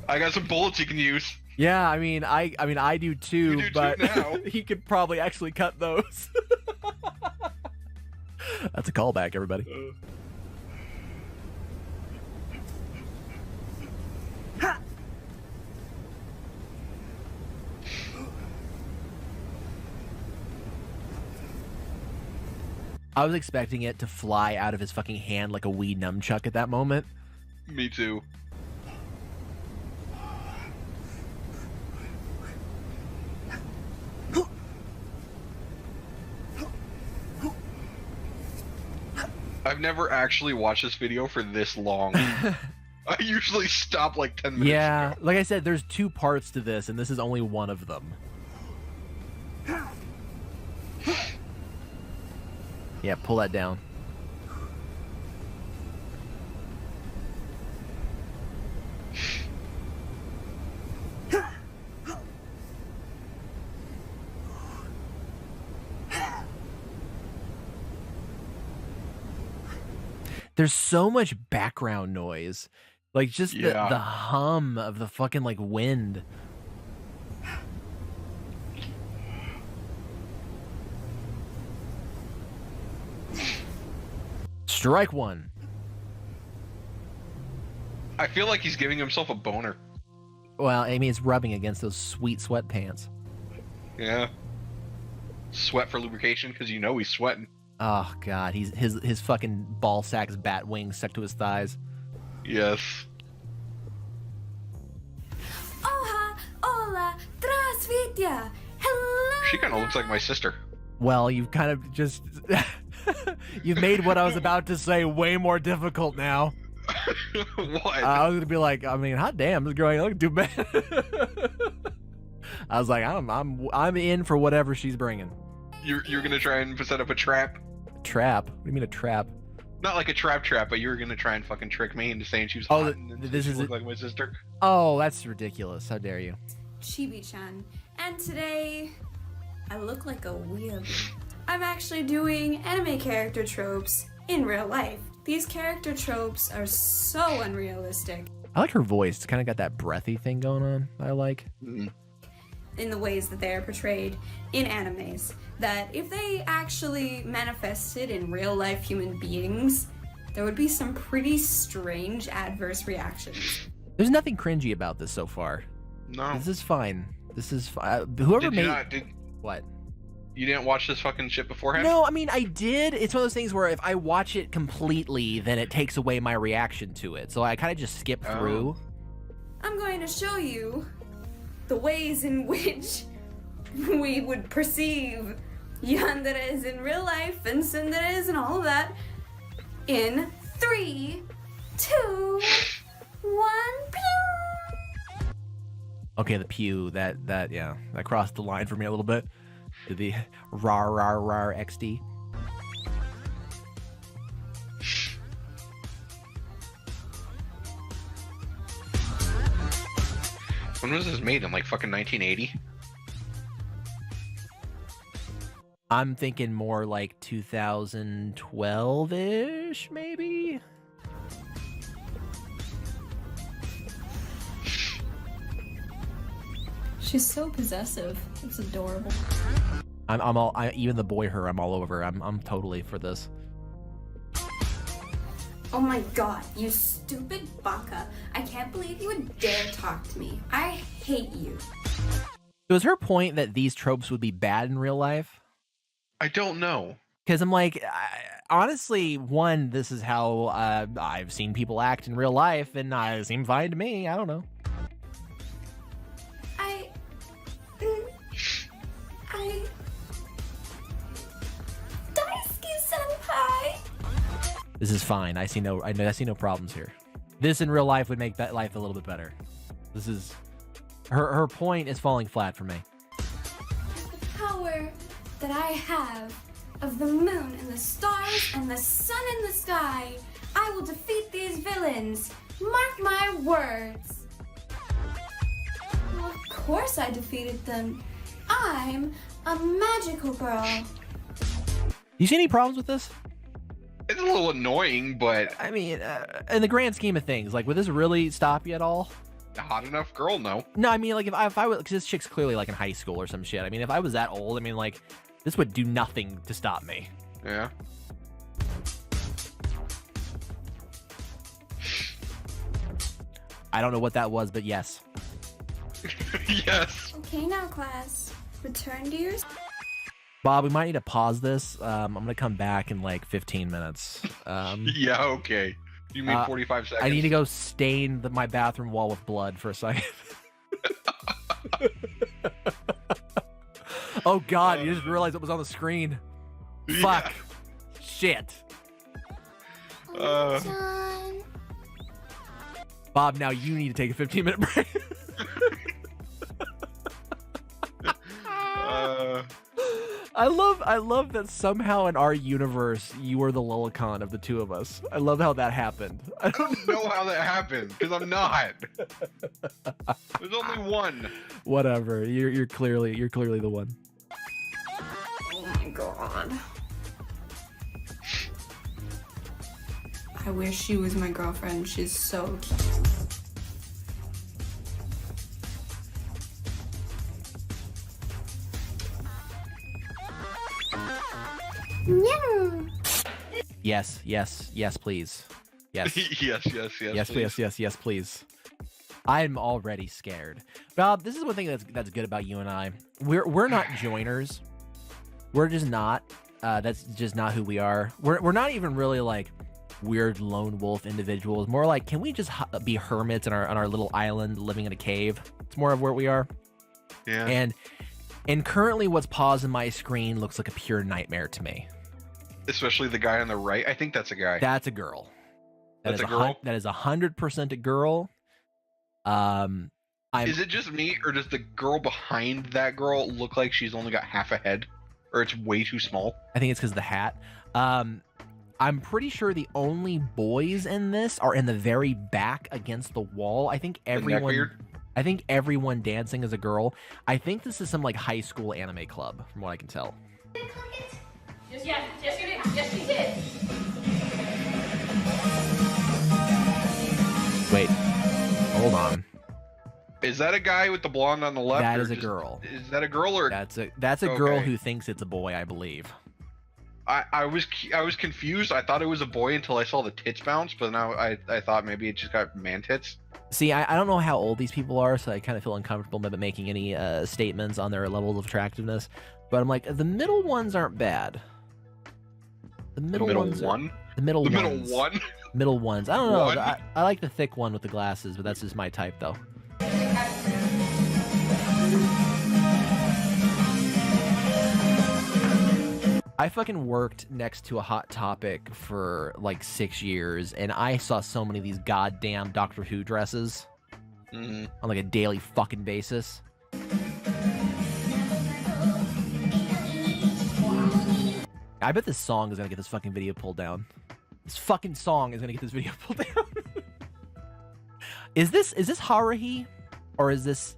Speaker 3: I got some bullets you can use.
Speaker 2: Yeah, I mean I do too,
Speaker 3: You do
Speaker 2: but
Speaker 3: too now.
Speaker 2: he could probably actually cut those. That's a callback, everybody. I was expecting it to fly out of his fucking hand like a Wii nunchuck at that moment.
Speaker 3: Me too. I've never actually watched this video for this long. I usually stop like 10 minutes
Speaker 2: Yeah,
Speaker 3: ago.
Speaker 2: like I said, there's 2 parts to this, and this is only one of them. Yeah, pull that down. There's so much background noise. Like, just the hum of the fucking, like, wind. Strike 1.
Speaker 3: I feel like he's giving himself a boner.
Speaker 2: Well, I mean, it's rubbing against those sweet sweatpants.
Speaker 3: Yeah. Sweat for lubrication, because you know he's sweating.
Speaker 2: Oh, God. His fucking ball sack's bat wings stuck to his thighs.
Speaker 3: Yes.
Speaker 7: Oha, hola, trasvitia. Hello.
Speaker 3: She kind of looks like my sister.
Speaker 2: Well, you've kind of just... you've made what I was about to say way more difficult now.
Speaker 3: What?
Speaker 2: I was gonna be like, I mean, hot damn, this girl ain't looking too bad. I was like, I'm in for whatever she's bringing.
Speaker 3: You're gonna try and set up a trap?
Speaker 2: Trap? What do you mean a trap?
Speaker 3: Not like a trap, but you're gonna try and fucking trick me into saying she was
Speaker 2: Oh,
Speaker 3: hot and
Speaker 2: this
Speaker 3: she
Speaker 2: is
Speaker 3: looked like my sister.
Speaker 2: Oh, that's ridiculous. How dare you?
Speaker 7: Chibi-chan, and today I look like a weeaboo. I'm actually doing anime character tropes in real life. These character tropes are so unrealistic
Speaker 2: I like her voice. It's kind of got that breathy thing going on. I like.
Speaker 7: in the ways that they are portrayed in animes, that if they actually manifested in real life human beings, there would be some pretty strange adverse reactions.
Speaker 2: There's nothing cringy about this so far.
Speaker 3: No.
Speaker 2: This is fine. This is fine. Whoever
Speaker 3: Did
Speaker 2: made
Speaker 3: you not?
Speaker 2: what?
Speaker 3: You didn't watch this fucking shit beforehand?
Speaker 2: No, I mean, I did. It's one of those things where if I watch it completely, then it takes away my reaction to it. So I kind of just skip through.
Speaker 7: I'm going to show you the ways in which we would perceive yanderes in real life and tsunderes and all of that in 3, 2, 1, pew!
Speaker 2: Okay, the pew, that crossed the line for me a little bit. To the rar XD.
Speaker 3: When was this made? In like fucking 1980?
Speaker 2: I'm thinking more like 2012-ish, maybe?
Speaker 7: She's so possessive. It's adorable.
Speaker 2: Even the boy her, I'm all over. I'm totally for this.
Speaker 7: Oh my god, you stupid baka. I can't believe you would dare talk to me. I hate you.
Speaker 2: So is her point that these tropes would be bad in real life?
Speaker 3: I don't know.
Speaker 2: Because I'm like, honestly, one, this is how I've seen people act in real life, and it seemed fine to me. I don't know.
Speaker 7: Daisuke-senpai!
Speaker 2: This is fine. I see no problems here. This in real life would make that life a little bit better. This is her point is falling flat for me.
Speaker 7: The power that I have of the moon and the stars and the sun in the sky, I will defeat these villains. Mark my words. course I defeated them. I'm a magical girl.
Speaker 2: You see any problems with this?
Speaker 3: It's a little annoying, but
Speaker 2: I mean, in the grand scheme of things, like, would this really stop you at all?
Speaker 3: hot enough girl, no.
Speaker 2: No, I mean, like, if I was, because this chick's clearly like in high school or some shit. I mean, if I was that old, I mean, like, this would do nothing to stop me.
Speaker 3: Yeah.
Speaker 2: I don't know what that was, but yes.
Speaker 3: Yes.
Speaker 7: Okay, now class, return to your...
Speaker 2: Bob, we might need to pause this. I'm gonna come back in like 15 minutes.
Speaker 3: Yeah, okay. You mean 45 seconds?
Speaker 2: I need to go stain my bathroom wall with blood for a second. Oh God, you just realized it was on the screen. Fuck. Shit. Bob, now you need to take a 15-minute break. I love that somehow in our universe you are the Lulicon of the two of us. I love how that happened.
Speaker 3: I don't know how that happened because I'm not. There's only one.
Speaker 2: Whatever. You're clearly the one.
Speaker 7: Oh my god. I wish she was my girlfriend. She's so cute.
Speaker 2: Yes, please. Yes. yes, please. I'm already scared. Bob, this is one thing that's good about you and I. We're not joiners. We're just not. That's just not who we are. We're not even really like weird lone wolf individuals. More like, can we just be hermits on our little island living in a cave? It's more of where we are.
Speaker 3: Yeah.
Speaker 2: And currently what's paused in my screen looks like a pure nightmare to me.
Speaker 3: Especially the guy on the right. I think that's a guy.
Speaker 2: That's a girl.
Speaker 3: That's a girl?
Speaker 2: That is 100% a girl.
Speaker 3: Is it just me, or does the girl behind that girl look like she's only got half a head? Or it's way too small?
Speaker 2: I think it's because of the hat. I'm pretty sure the only boys in this are in the very back against the wall. I think everyone dancing is a girl. I think this is some like high school anime club, from what I can tell.
Speaker 8: Yes, you did. Yes, you did.
Speaker 2: Wait, hold on.
Speaker 3: Is that a guy with the blonde on the left?
Speaker 2: That is a girl.
Speaker 3: Is that a girl or?
Speaker 2: That's a girl who thinks it's a boy, I believe.
Speaker 3: I was confused. I thought it was a boy until I saw the tits bounce, but now I thought maybe it just got man tits.
Speaker 2: See, I don't know how old these people are, so I kind of feel uncomfortable about making any statements on their levels of attractiveness. But I'm like, the middle ones aren't bad. The middle ones. The middle ones. I don't know. I like the thick one with the glasses, but that's just my type, though. I fucking worked next to a Hot Topic for like 6 years, and I saw so many of these goddamn Doctor Who dresses on like a daily fucking basis. I bet this song is gonna get this fucking video pulled down. This fucking song is gonna get this video pulled down. Is this Haruhi, or is this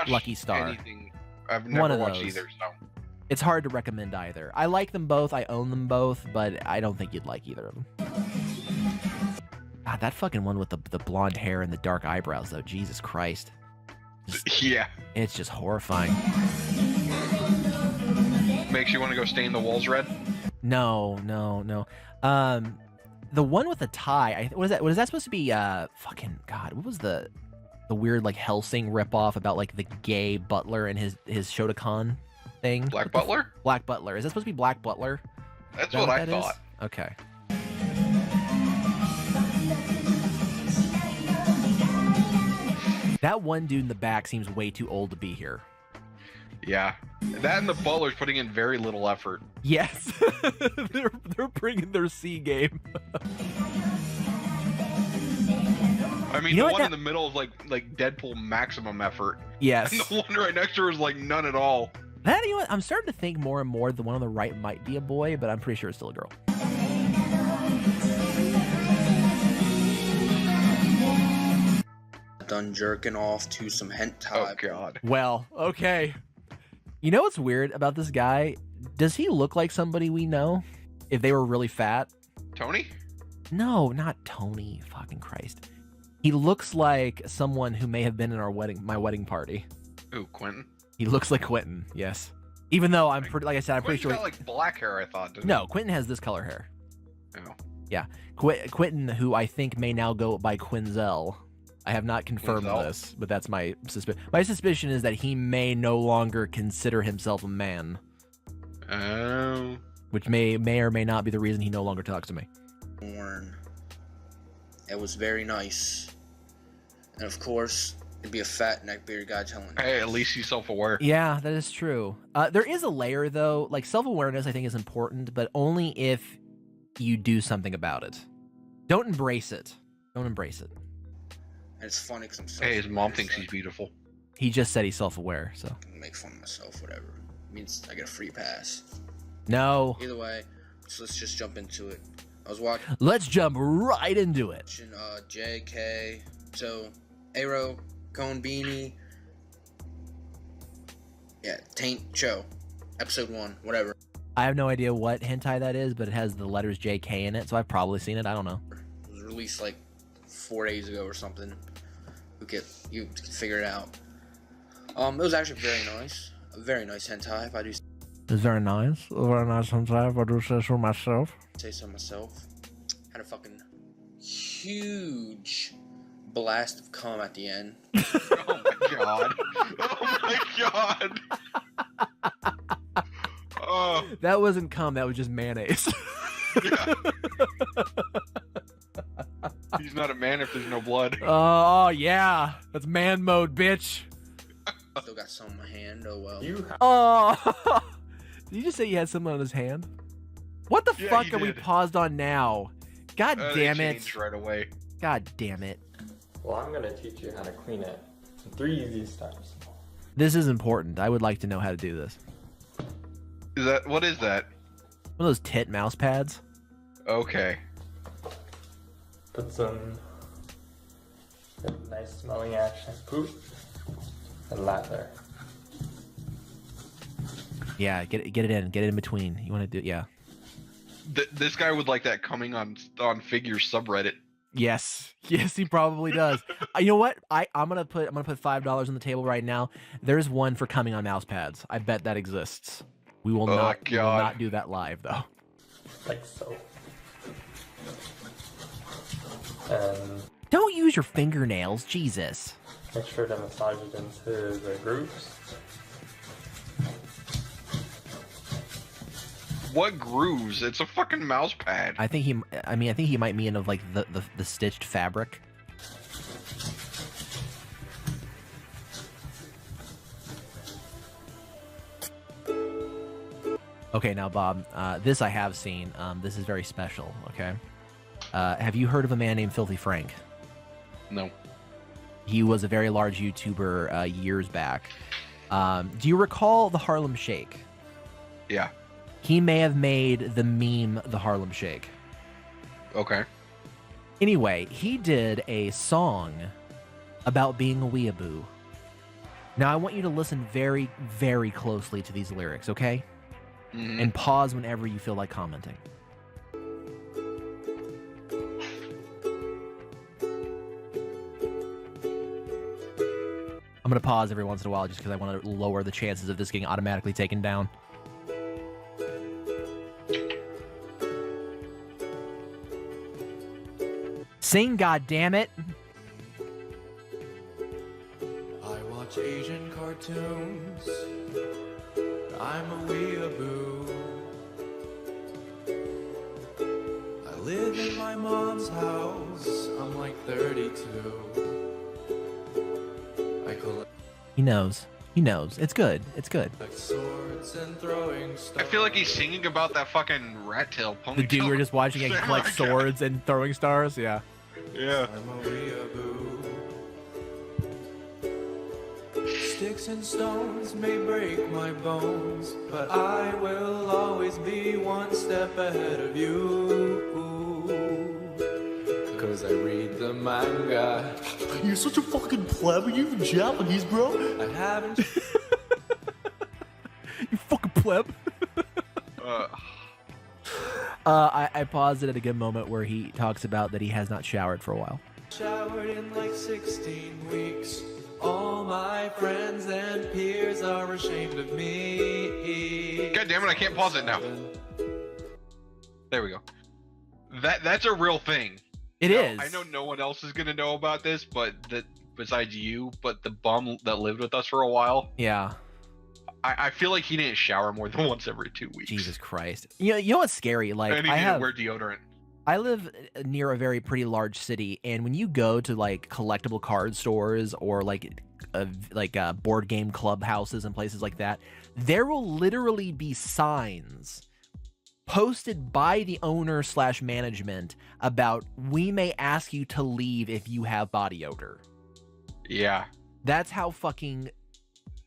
Speaker 2: Lucky Star?
Speaker 3: Anything. I've never watched either, so.
Speaker 2: It's hard to recommend either. I like them both. I own them both, but I don't think you'd like either of them. God, that fucking one with the blonde hair and the dark eyebrows, though. Jesus Christ.
Speaker 3: Yeah.
Speaker 2: It's just horrifying.
Speaker 3: Makes you want to go stain the walls red?
Speaker 2: No. The one with the tie. What is that? Was that supposed to be? Fucking God. What was the weird like Hellsing ripoff about like the gay butler and his Shotokan thing?
Speaker 3: Black Butler?
Speaker 2: Black Butler. Is that supposed to be Black Butler?
Speaker 3: That's what I thought.
Speaker 2: Okay. That one dude in the back seems way too old to be here.
Speaker 3: Yeah. That and the butler's putting in very little effort.
Speaker 2: Yes. they're bringing their C game.
Speaker 3: I mean, the one in the middle is like Deadpool maximum effort.
Speaker 2: Yes.
Speaker 3: And the one right next to her is like none at all.
Speaker 2: That, you know what? I'm starting to think more and more the one on the right might be a boy, but I'm pretty sure it's still a girl.
Speaker 9: got done jerking off to some hentai.
Speaker 3: Oh God.
Speaker 2: Well, okay. You know what's weird about this guy? Does he look like somebody we know? If they were really fat?
Speaker 3: Tony?
Speaker 2: No, not Tony. Fucking Christ. He looks like someone who may have been in my wedding party.
Speaker 3: Ooh, Quentin.
Speaker 2: He looks like Quentin, yes. Even though I'm pretty, like I said, I'm pretty
Speaker 3: Quentin's
Speaker 2: sure.
Speaker 3: got like black hair, I thought. Didn't
Speaker 2: No, Quentin has this color hair.
Speaker 3: he? Oh.
Speaker 2: Yeah. Quentin, who I think may now go by Quinzel. I have not confirmed
Speaker 3: Quinzel?
Speaker 2: this, but that's my suspicion. My suspicion is that he may no longer consider himself a man.
Speaker 3: Oh.
Speaker 2: Which may or may not be the reason he no longer talks to me.
Speaker 9: It was very nice. And of course, it'd be a fat neckbeard guy telling me.
Speaker 3: Hey, at least he's self-aware.
Speaker 2: Yeah, that is true. There is a layer, though. Like, self-awareness, I think, is important, but only if you do something about it. Don't embrace it. Don't embrace it.
Speaker 9: And it's funny because I'm
Speaker 3: Hey, his mom thinks he's beautiful.
Speaker 2: He just said he's self-aware, so.
Speaker 9: Make fun of myself, whatever. It means I get a free pass.
Speaker 2: No.
Speaker 9: Either way, so let's just jump into it. I was watching
Speaker 2: Let's jump right into it.
Speaker 9: JK, so Aero, Cone Beanie, yeah, Taint Show, episode 1, whatever.
Speaker 2: I have no idea what hentai that is, but it has the letters JK in it, so I've probably seen it. I don't know.
Speaker 9: It was released like 4 days ago or something. You can figure it out. It was actually a very nice hentai, if I do
Speaker 2: It's very nice. Very nice hentai, if I do say so myself.
Speaker 9: say so myself. Had a fucking huge blast of cum at the end.
Speaker 3: Oh my God. Oh my God. Oh.
Speaker 2: That wasn't cum, that was just mayonnaise.
Speaker 3: Yeah. He's not a man if there's no blood.
Speaker 2: Oh, yeah. That's man mode, bitch.
Speaker 9: Still got some in my hand, oh well.
Speaker 2: Oh. Did you just say you had someone on his hand? What the
Speaker 3: Yeah,
Speaker 2: fuck
Speaker 3: he
Speaker 2: are we
Speaker 3: did.
Speaker 2: paused on now? God
Speaker 3: They
Speaker 2: damn it.
Speaker 3: changed right away.
Speaker 2: God damn it.
Speaker 10: Well, I'm gonna teach you how to clean it in 3 easy steps.
Speaker 2: This is important. I would like to know how to do this.
Speaker 3: What is that?
Speaker 2: One of those tit mouse pads?
Speaker 3: Okay.
Speaker 10: Put some nice smelling action poop and lather.
Speaker 2: Yeah, get it in between. You want to do, yeah.
Speaker 3: This guy would like that coming on figures subreddit.
Speaker 2: Yes, he probably does. You know what? I'm gonna put $5 on the table right now. There's one for coming on mouse pads. I bet that exists. We will not do that live though.
Speaker 10: Like so. And
Speaker 2: Don't use your fingernails, Jesus.
Speaker 10: make sure to massage it into the grooves.
Speaker 3: What grooves? It's a fucking mouse pad.
Speaker 2: I think he might mean of like the stitched fabric. Okay, now Bob, this I have seen. This is very special. Okay, have you heard of a man named Filthy Frank?
Speaker 3: No.
Speaker 2: He was a very large YouTuber years back. Do you recall the Harlem Shake?
Speaker 3: Yeah.
Speaker 2: He may have made the meme the Harlem Shake.
Speaker 3: Okay.
Speaker 2: Anyway, he did a song about being a weeaboo. Now, I want you to listen very, very closely to these lyrics, okay?
Speaker 3: Mhm.
Speaker 2: And pause whenever you feel like commenting. I'm going to pause every once in a while just because I want to lower the chances of this getting automatically taken down. Sing, goddammit!
Speaker 11: I watch Asian cartoons. I'm a weeaboo. I live in my mom's house. I'm like 32. I collect
Speaker 2: He knows. He knows. It's good. It's good.
Speaker 11: swords and throwing
Speaker 3: I
Speaker 11: stars.
Speaker 3: feel like he's singing about that fucking rat tail ponytail.
Speaker 2: The dude we're just watching it collect swords and throwing stars. Yeah.
Speaker 3: Yeah.
Speaker 11: I'm a weeaboo. Sticks and stones may break my bones, but I will always be one step ahead of you. 'Cause 'cause I read the manga.
Speaker 4: You're such a fucking pleb. Are you even Japanese, bro?
Speaker 11: I haven't.
Speaker 2: You fucking pleb. I paused it at a good moment where he talks about that he has not showered for a while.
Speaker 11: Showered in like 16 weeks. All my friends and peers are ashamed of me.
Speaker 3: God damn it, I can't pause it now. There we go. That's a real thing.
Speaker 2: It is.
Speaker 3: I know no one else is gonna know about this, but besides you, but the bum that lived with us for a while.
Speaker 2: Yeah.
Speaker 3: I feel like he didn't shower more than once every 2 weeks.
Speaker 2: Jesus Christ. You know what's scary? Like,
Speaker 3: and he didn't wear deodorant.
Speaker 2: I live near a very pretty large city, and when you go to like collectible card stores or like board game clubhouses and places like that, there will literally be signs posted by the owner / management about, we may ask you to leave if you have body odor.
Speaker 3: Yeah.
Speaker 2: That's how fucking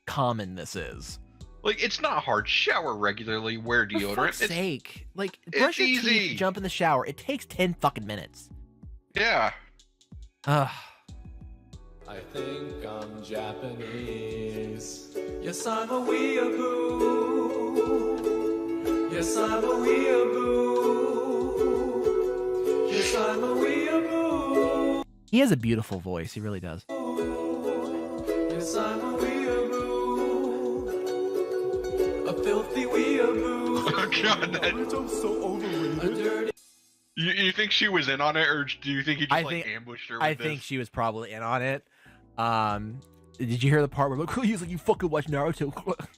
Speaker 2: common this is.
Speaker 3: Like, it's not hard. Shower regularly, wear deodorant.
Speaker 2: For fuck's sake. Like, brush your teeth, jump in the shower. It takes 10 fucking minutes.
Speaker 3: Yeah.
Speaker 11: I think I'm Japanese. Yes, I'm a weeaboo. Yes, I'm a weeaboo. Yes, I'm a weeaboo.
Speaker 2: He has a beautiful voice. He really does.
Speaker 11: Yes, I'm a weeaboo. A filthy weeaboo.
Speaker 3: Oh god,
Speaker 4: I'm so overrated.
Speaker 3: You think she was in on it, or do you think he just ambushed her with
Speaker 2: I think she was probably in on it. Did you hear the part where look, he's like, you fucking watch Naruto?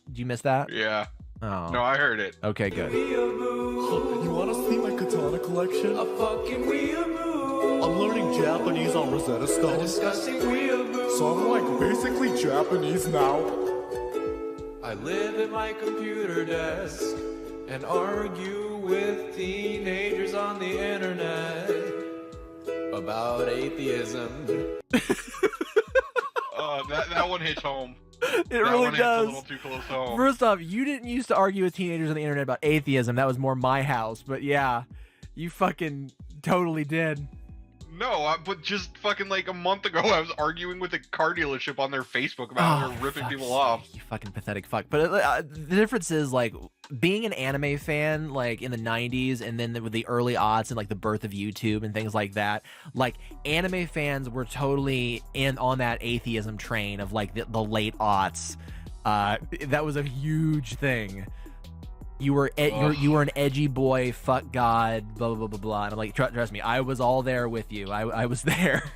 Speaker 2: Did you miss that?
Speaker 3: Yeah.
Speaker 2: Oh.
Speaker 3: No, I heard it.
Speaker 2: Okay, good.
Speaker 4: You want to see my katana collection?
Speaker 11: A fucking weeaboo.
Speaker 4: I'm learning Japanese on Rosetta Stone.
Speaker 11: A disgusting weeaboo.
Speaker 4: So I'm like basically Japanese now.
Speaker 11: I live at my computer desk and argue with teenagers on the internet about atheism.
Speaker 3: That one hits home.
Speaker 2: It really does.
Speaker 3: Hits a little too close home.
Speaker 2: First off, you didn't used to argue with teenagers on the internet about atheism. That was more my house. But yeah, you fucking totally did.
Speaker 3: No, but just fucking like a month ago, I was arguing with a car dealership on their Facebook about how they're ripping people off.
Speaker 2: You fucking pathetic fuck. But the difference is, like, being an anime fan, like, in the 90s, and then with the early aughts and, like, the birth of YouTube and things like that, like, anime fans were totally on that atheism train of, like, the late aughts. That was a huge thing. You were you were an edgy boy, fuck God, blah, blah, blah, blah, blah. And I'm like, trust me, I was all there with you. I was there.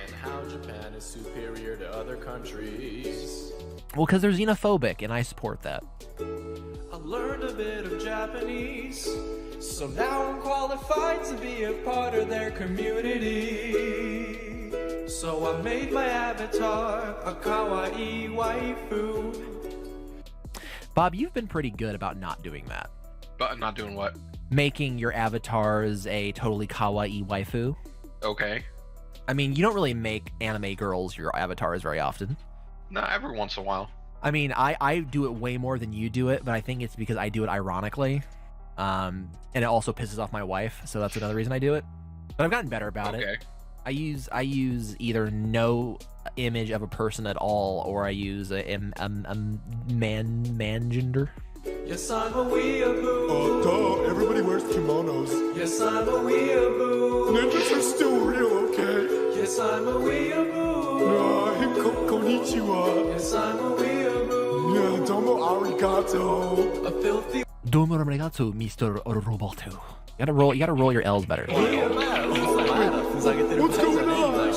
Speaker 11: And how Japan is superior to other countries.
Speaker 2: Well, because they're xenophobic, and I support that.
Speaker 11: I learned a bit of Japanese, so now I'm qualified to be a part of their community. So I made my avatar a kawaii waifu.
Speaker 2: Bob, you've been pretty good about not doing that.
Speaker 3: But not doing what?
Speaker 2: Making your avatars a totally kawaii waifu.
Speaker 3: Okay.
Speaker 2: I mean, you don't really make anime girls your avatars very often.
Speaker 3: No, every once in a while.
Speaker 2: I mean, I do it way more than you do it, but I think it's because I do it ironically. And it also pisses off my wife, so that's another reason I do it. But I've gotten better about it. I use either no image of a person at all, or I use a man gender.
Speaker 11: Yes, I'm a weeaboo.
Speaker 4: Duh, everybody wears kimonos.
Speaker 11: Yes, I'm a weeaboo.
Speaker 4: Ninjas are still real, okay?
Speaker 11: Yes, I'm a weeaboo.
Speaker 4: Konnichiwa.
Speaker 11: Yes, I'm a weeaboo.
Speaker 4: Yeah, domo arigato.
Speaker 11: A filthy.
Speaker 2: Domo arigato, Mr. Roboto. You gotta roll your L's better.
Speaker 4: What's going on?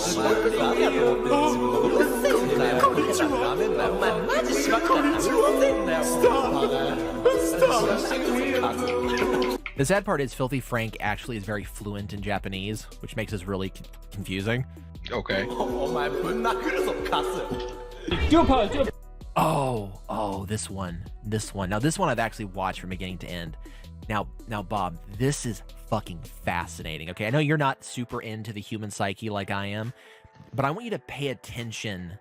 Speaker 2: The sad part is Filthy Frank actually is very fluent in Japanese, which makes this really confusing.
Speaker 3: Okay.
Speaker 2: Oh, this one. Now, this one I've actually watched from beginning to end. Now, Bob, this is fucking fascinating. Okay, I know you're not super into the human psyche like I am, but I want you to pay attention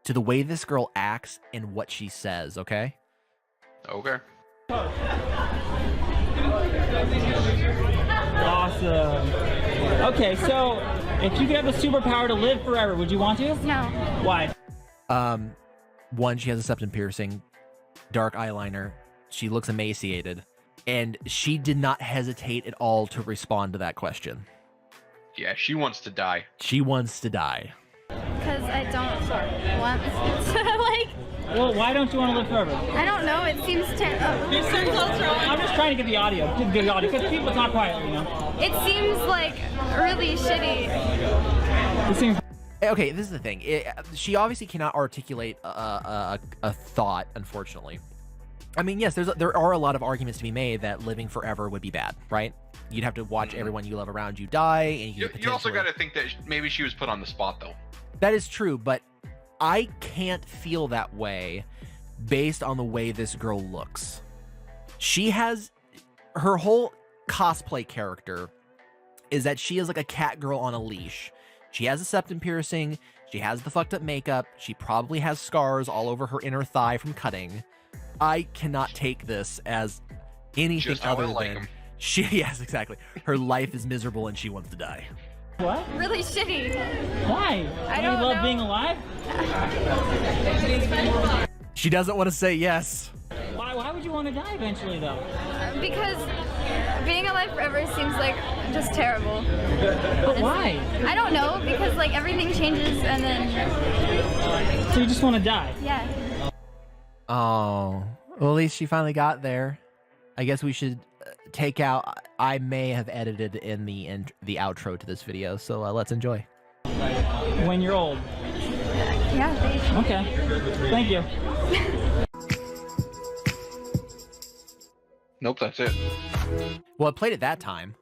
Speaker 2: to the way this girl acts and what she says, okay?
Speaker 3: Okay.
Speaker 12: Awesome. Okay, so if you could have a superpower to live forever, would you want to?
Speaker 13: No.
Speaker 12: Why?
Speaker 2: One, she has a septum piercing, dark eyeliner. She looks emaciated, and she did not hesitate at all to respond to that question.
Speaker 3: Yeah, she wants to die.
Speaker 2: She wants to die.
Speaker 13: Because I don't want to, like...
Speaker 12: Well, why don't you want to live forever?
Speaker 13: I don't know, it seems terrible.
Speaker 12: You're so close, I'm just trying to get the audio, because people talk quietly, you know?
Speaker 13: It seems, like, really shitty.
Speaker 12: It seems...
Speaker 2: Okay, this is the thing. She obviously cannot articulate a thought, unfortunately. I mean, yes, there are a lot of arguments to be made that living forever would be bad, right? You'd have to watch everyone you love around you die, and you
Speaker 3: also got to think that maybe she was put on the spot, though.
Speaker 2: That is true, but I can't feel that way based on the way this girl looks. She has... Her whole cosplay character is that she is like a cat girl on a leash. She has a septum piercing. She has the fucked up makeup. She probably has scars all over her inner thigh from cutting. I cannot take this as anything other than she. Yes, exactly. Her life is miserable and she wants to die.
Speaker 12: What?
Speaker 13: Really shitty.
Speaker 12: Why?
Speaker 13: I don't
Speaker 12: you love
Speaker 13: know.
Speaker 12: being alive?
Speaker 2: She doesn't want to say yes.
Speaker 12: Why would you want to die eventually, though?
Speaker 13: Because being alive forever seems like just terrible.
Speaker 12: But why?
Speaker 13: I don't know, because like everything changes and then...
Speaker 12: So you just want to die?
Speaker 13: Yeah.
Speaker 2: Oh, well, at least she finally got there. I guess we should take out... I may have edited in the outro to this video, so let's enjoy.
Speaker 12: When you're old.
Speaker 13: Yeah.
Speaker 12: Okay. Thank you.
Speaker 3: Nope, that's it.
Speaker 2: Well, it played it that time.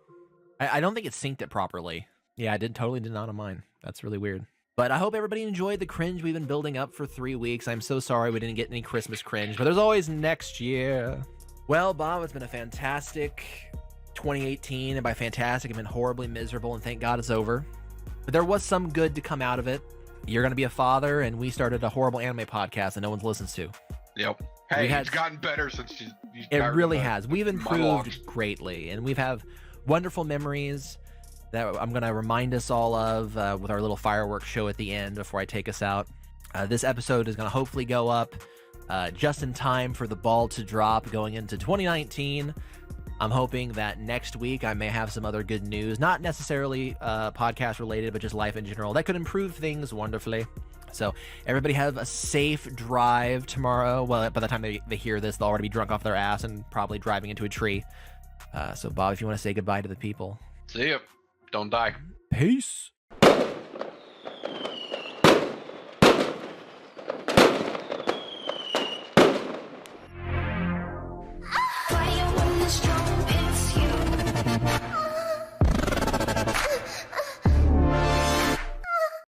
Speaker 2: I don't think it synced it properly. Yeah, I totally did not on mine. That's really weird. But I hope everybody enjoyed the cringe we've been building up for 3 weeks. I'm so sorry we didn't get any Christmas cringe, but there's always next year. Well, Bob, it's been a fantastic 2018, and by fantastic, I mean horribly miserable, and thank God it's over. But there was some good to come out of it. You're going to be a father, and we started a horrible anime podcast that no one listens to.
Speaker 3: Yep. Hey, it's gotten better since you
Speaker 2: it really has. We've improved greatly, and we've have wonderful memories that I'm going to remind us all of with our little fireworks show at the end before I take us out. This episode is going to hopefully go up just in time for the ball to drop going into 2019. I'm hoping that next week I may have some other good news, not necessarily podcast related, but just life in general that could improve things wonderfully. So everybody have a safe drive tomorrow. Well, by the time they hear this, they'll already be drunk off their ass and probably driving into a tree. So Bob, if you want to say goodbye to the people.
Speaker 3: See ya. Don't die.
Speaker 2: Peace.